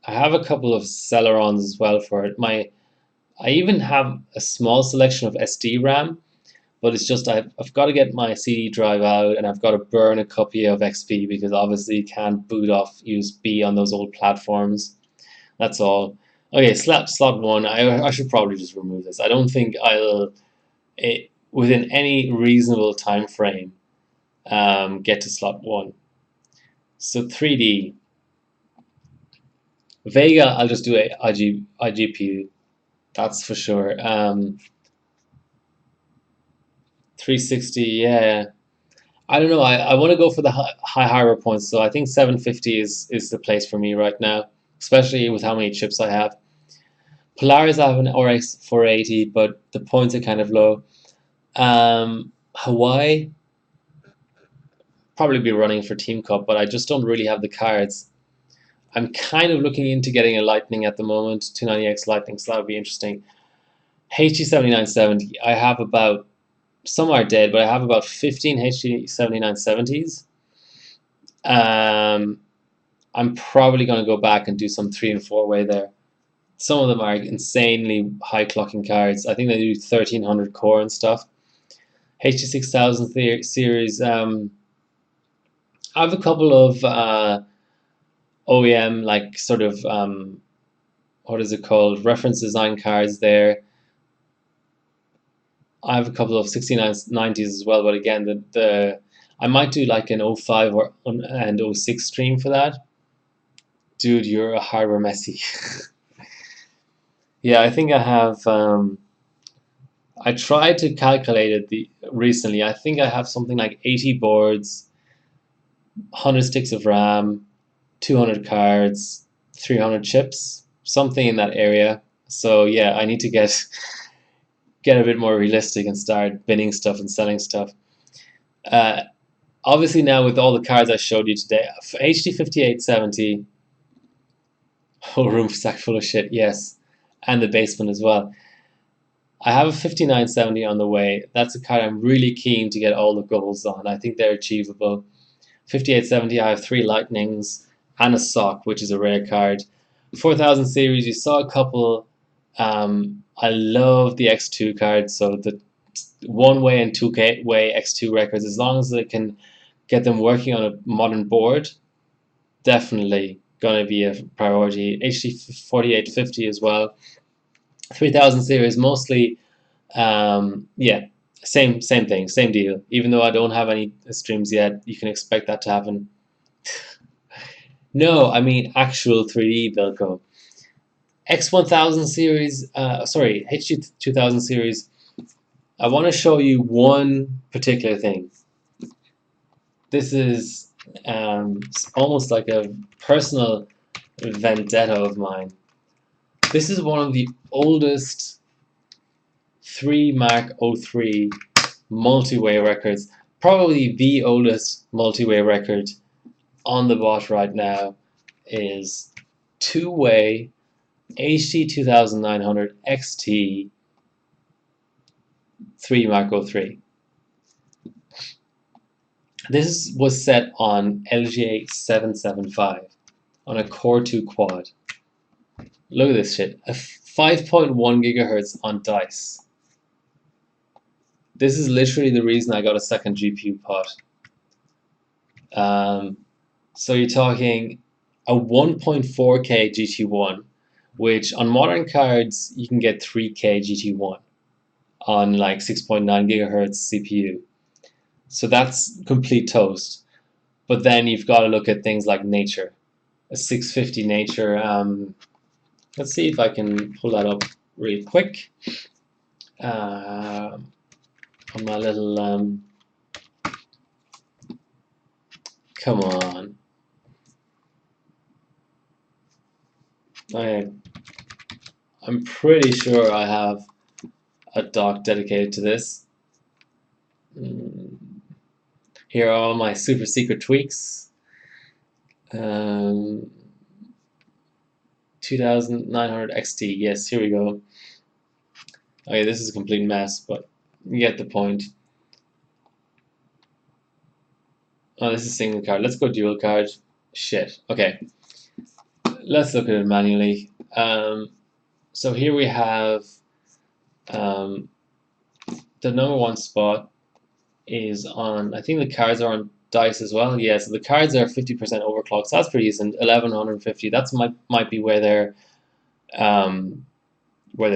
I have a couple of Celerons as well for it. I even have a small selection of SD RAM, but it's just I've got to get my CD drive out and I've got to burn a copy of XP because obviously you can't boot off USB on those old platforms. That's all. Okay, slot one. I should probably just remove this. I don't think I'll within any reasonable time frame get to slot one. So 3D. Vega, I'll just do a iGPU. That's for sure. 360, yeah. I don't know. I want to go for the high hardware points, so I think 750 is the place for me right now, especially with how many chips I have. Polaris, I have an RX 480, but the points are kind of low. Hawaii, probably be running for Team Cup, but I just don't really have the cards. I'm kind of looking into getting a Lightning at the moment, 290X Lightning, so that would be interesting. HD7970, I have about, some are dead, but I have about 15 HD7970s. I'm probably going to go back and do some 3 and 4 way there. Some of them are insanely high clocking cards. I think they do 1300 core and stuff. HD6000 series. I have a couple of OEM, like sort of, what is it called? Reference design cards there. I have a couple of 6990s as well, but again, I might do like an 05 and 06 stream for that. Dude, you're a hardware messy. Yeah, I think I have. I tried to calculate it recently. I think I have something like 80 boards, 100 sticks of RAM, 200 cards, 300 chips, something in that area. So yeah, I need to get a bit more realistic and start binning stuff and selling stuff. Obviously now with all the cards I showed you today, HD 5870, whole room sack full of shit, yes, and the basement as well. I have a 5970 on the way. That's a card I'm really keen to get all the goals on. I think they're achievable. 5870, I have 3 Lightnings and a Sock, which is a rare card. 4000 series, you saw a couple. I love the X2 cards, so the 1-way and 2-way X2 records, as long as they can get them working on a modern board, definitely going to be a priority. HD 4850 as well. 3000 series, mostly, yeah, same thing, same deal. Even though I don't have any streams yet, you can expect that to happen. No, I mean actual 3D Belco. X1000 series, sorry, HD2000 series. I want to show you one particular thing. This is almost like a personal vendetta of mine. This is one of the oldest 3 Mark 03 multi-way records, probably the oldest multi-way record on the bot right now is 2-way HD 2900 XT 3 Mark 03. This was set on LGA 775 on a Core 2 quad. Look at this shit. A 5.1 gigahertz on dice. This is literally the reason I got a second GPU pot. So you're talking a 1.4K GT1, which on modern cards you can get 3K GT1 on like 6.9 gigahertz CPU. So that's complete toast. But then you've got to look at things like Nature, a 650 Nature. Let's see if I can pull that up really quick on my little. Come on. I'm pretty sure I have a doc dedicated to this. Here are all my super secret tweaks. 2900 XT. Yes, here we go. Okay, this is a complete mess, but you get the point. Oh, this is single card. Let's go dual card. Shit. Okay. Let's look at it manually. So here we have the #1 spot is on, I think the cards are on dice as well. Yeah, so the cards are 50% overclocked. So that's pretty decent. 1150. That's might be where their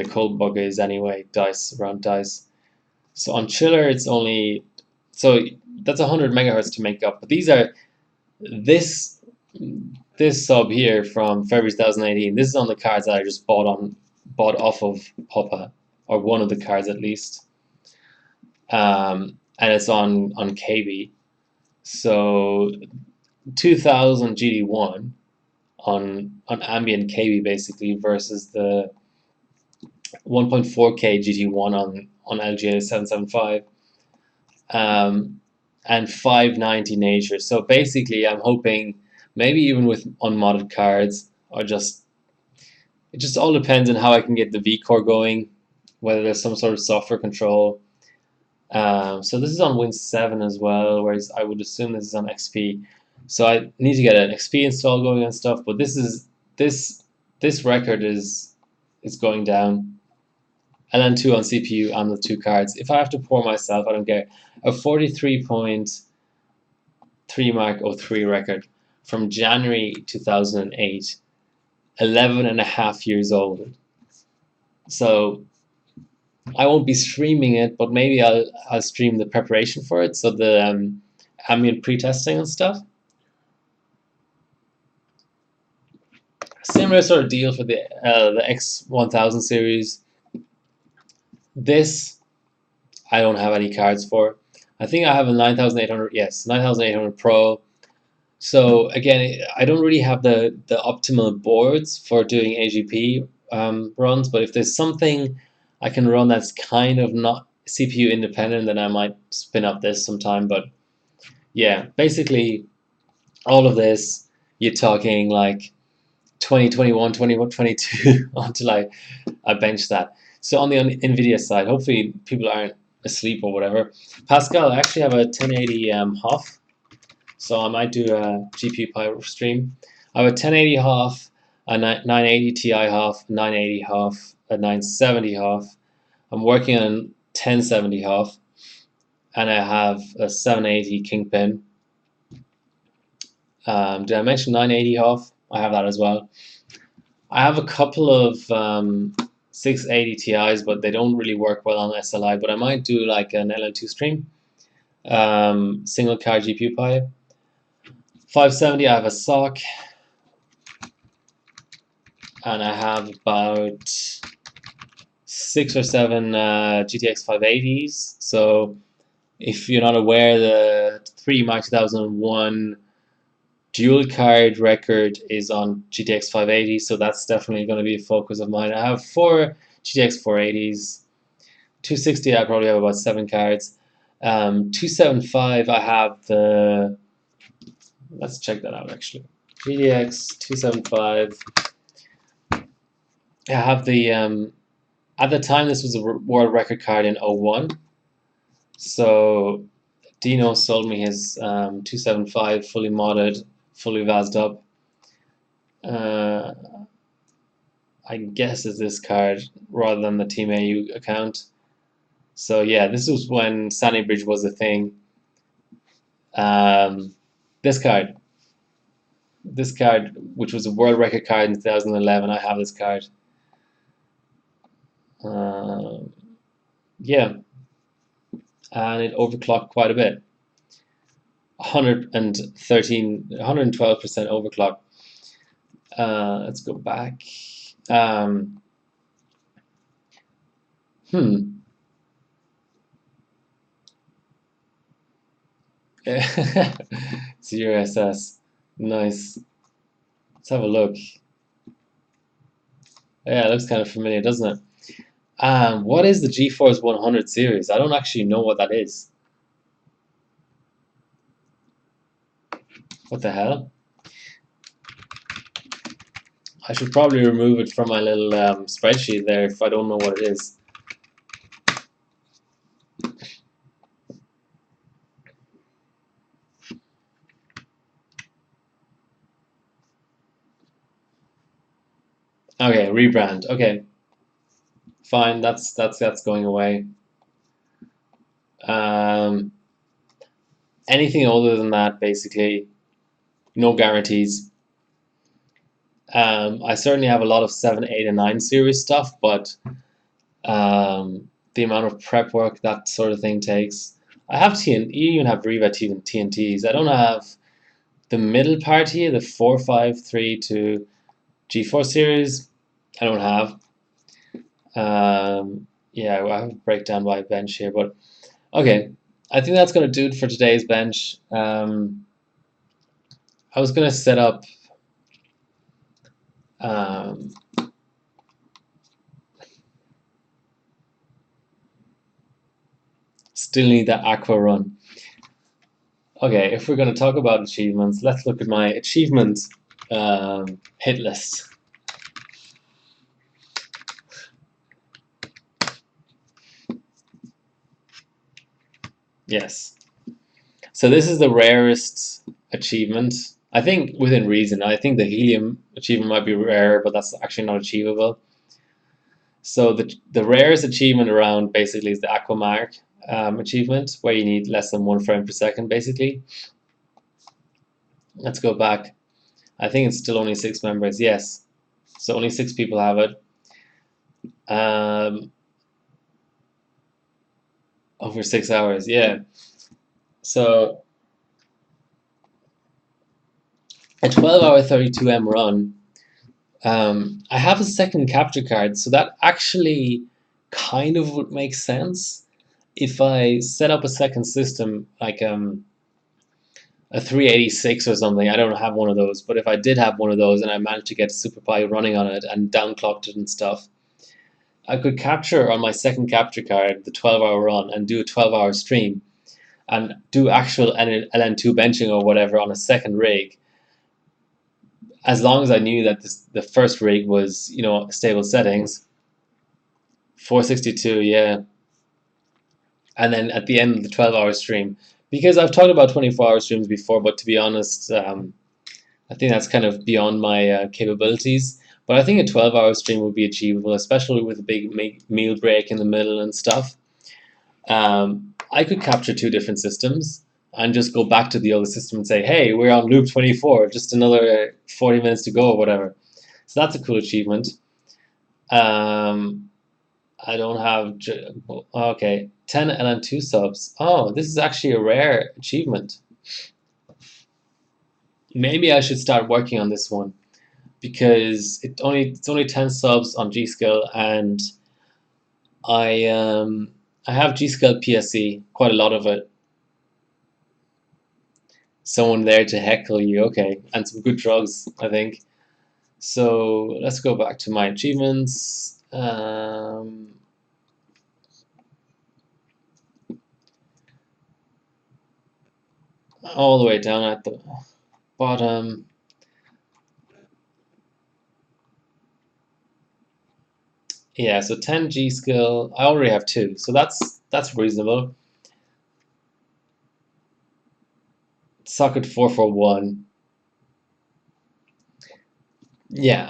cold bug is anyway. Dice around dice. So on chiller, it's only, so that's 100 megahertz to make up. But these are this sub here from February 2018. This is on the cards that I just bought off of Papa, or one of the cards at least. And it's on KB. So 2000 GD1 on ambient KB basically versus the 1.4K GT1 on LGA 775, and 590 nature. So basically, I'm hoping maybe even with unmodded cards, or just it just all depends on how I can get the V core going, whether there's some sort of software control. So this is on Win 7 as well, whereas I would assume this is on XP. So I need to get an XP install going and stuff. But this record is going down. LN2 on CPU on the two cards. If I have to pour myself, I don't care. A 43.3 Mark 03 record from January 2008, 11 and a half years old. So I won't be streaming it, but maybe I'll stream the preparation for it. So the ambient pre-testing and stuff. Similar sort of deal for the X1000 series. This I don't have any cards for. I think I have a 9800. Yes, 9800 Pro. So again, I don't really have the optimal boards for doing AGP runs, but if there's something I can run that's kind of not CPU independent, then I might spin up this sometime. But yeah, basically all of this, you're talking like 2021, 2022 until I bench that. So on the NVIDIA side, hopefully people aren't asleep or whatever. Pascal, I actually have a 1080 HOF. So I might do a GPU Pi stream. I have a 1080 HOF, a 980 Ti HOF, 980 HOF, a 970 HOF. I'm working on a 1070 HOF, and I have a 780 Kingpin. Did I mention 980 HOF? I have that as well. I have a couple of 680 Ti's, but they don't really work well on SLI. But I might do like an LN2 stream. Single card GPU Pi. 570, I have a sock, and I have about 6 or 7 GTX 580s. So if you're not aware, the 3 Mark 2001 dual card record is on GTX 580, so that's definitely going to be a focus of mine. I have 4 GTX 480s. 260, I probably have about 7 cards. 275, I have the, let's check that out actually. GTX 275. I have the, at the time this was a world record card in 01. So Dino sold me his 275 fully modded, fully VAS'd up. I guess it's this card rather than the Team AU account. So yeah, this was when Sunny Bridge was a thing. This card, which was a world record card in 2011, I have this card. Yeah, and it overclocked quite a bit. 112% overclock. Let's go back. Zero SS. Nice. Let's have a look. Yeah, it looks kind of familiar, doesn't it? What is the GeForce 100 series? I don't actually know what that is. What the hell? I should probably remove it from my little spreadsheet there if I don't know what it is. Okay, rebrand. Okay, fine. That's going away. Anything other than that, basically, no guarantees. I certainly have a lot of 7, 8, and 9 series stuff, but the amount of prep work that sort of thing takes. I have you even have Riva TNTs. I don't have the middle part here, the 453 to G4 series. I don't have. Yeah, I have a breakdown by bench here, but okay. I think that's going to do it for today's bench. I was going to set up still need that aqua run. Okay, if we're going to talk about achievements, let's look at my achievements hit list. Yes. So this is the rarest achievement. I think within reason. I think the helium achievement might be rare, but that's actually not achievable. So the rarest achievement around basically is the Aquamark achievement, where you need less than 1 frame per second, basically. Let's go back. I think it's still only 6 members. Yes. So only 6 people have it. Over 6 hours, yeah. So a 12-hour 32M run. I have a second capture card, so that actually kind of would make sense if I set up a second system, like a 386 or something. I don't have one of those, but if I did have one of those and I managed to get SuperPi running on it and downclocked it and stuff, I could capture on my second capture card the 12-hour run and do a 12-hour stream and do actual LN2 benching or whatever on a second rig, as long as I knew that the first rig was, stable settings. 462, yeah. And then at the end of the 12-hour stream, because I've talked about 24-hour streams before, but to be honest, I think that's kind of beyond my capabilities. But I think a 12-hour stream would be achievable, especially with a big meal break in the middle and stuff. I could capture 2 different systems and just go back to the other system and say, hey, we're on loop 24, just another 40 minutes to go or whatever. So that's a cool achievement. I don't have... Okay, 10 LN2 subs. Oh, this is actually a rare achievement. Maybe I should start working on this one, because it's only 10 subs on G-Skill, and I have G-Skill PSE, quite a lot of it. Someone there to heckle you, okay, and some good drugs, I think. So let's go back to my achievements. All the way down at the bottom. Yeah, so 10 G skill. I already have 2, so that's reasonable. Socket 441. Yeah,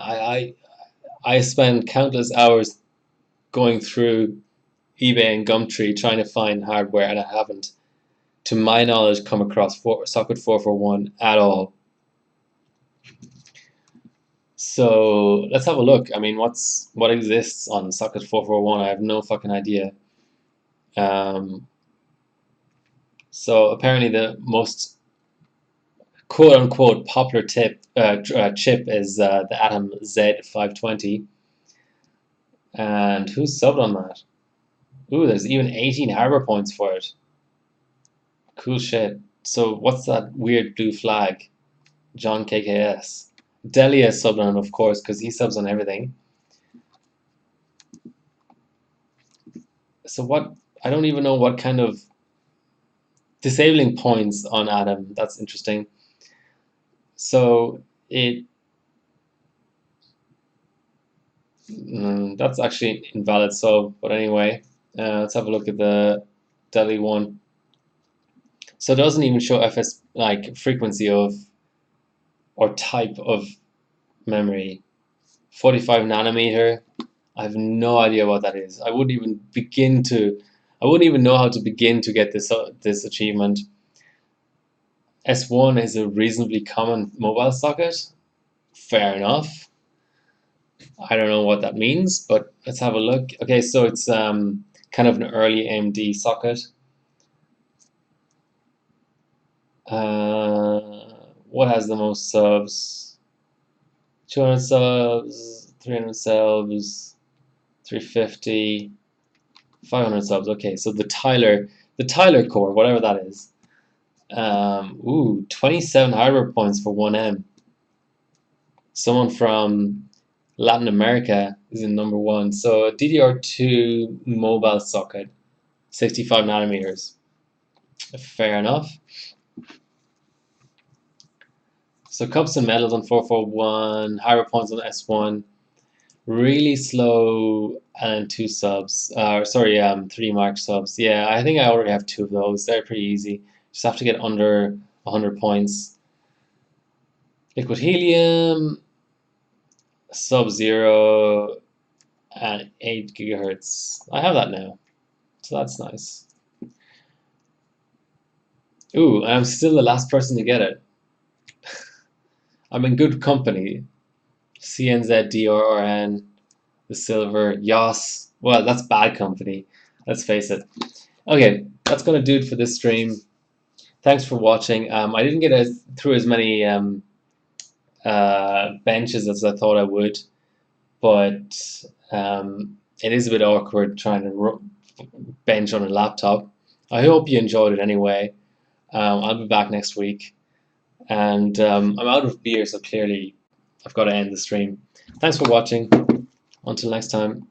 I spend countless hours going through eBay and Gumtree trying to find hardware, and I haven't, to my knowledge, come across socket 441 at all. So let's have a look. I mean, what exists on socket 441? I have no fucking idea. So apparently the most quote-unquote popular chip is the Atom Z520. And who's subbed on that? Ooh, there's even 18 harbor points for it. Cool shit. So what's that weird blue flag? John KKS. Delia subbed on, of course, because he subs on everything. So what? I don't even know what kind of disabling points on Atom. That's interesting. So it That's actually invalid sub, but anyway, let's have a look at the Delhi one. So it doesn't even show FS like frequency of or type of memory. 45 nanometer. I have no idea what that is. I wouldn't even begin to. I wouldn't even know how to begin to get this achievement. S1 is a reasonably common mobile socket. Fair enough. I don't know what that means, but let's have a look. Okay, so it's kind of an early AMD socket. What has the most subs? 200 subs, 300 subs, 350, 500 subs. Okay, so the Tyler core, whatever that is. 27 hardware points for 1M. Someone from Latin America is in number one. So a DDR2 mobile socket, 65 nanometers. Fair enough. So cups and medals on 441, higher points on S1, really slow and two subs. Sorry, 3 mark subs. Yeah, I think I already have 2 of those. They're pretty easy. Just have to get under 100 points. Liquid helium, sub-zero, and 8 gigahertz. I have that now, so that's nice. Ooh, and I'm still the last person to get it. I'm in good company. CNZDRN, the silver, Yas. Well, that's bad company. Let's face it. Okay, that's gonna do it for this stream. Thanks for watching. I didn't get through as many benches as I thought I would, but it is a bit awkward trying to bench on a laptop. I hope you enjoyed it anyway. I'll be back next week, and I'm out of beer, so clearly I've got to end the stream. Thanks for watching. Until next time.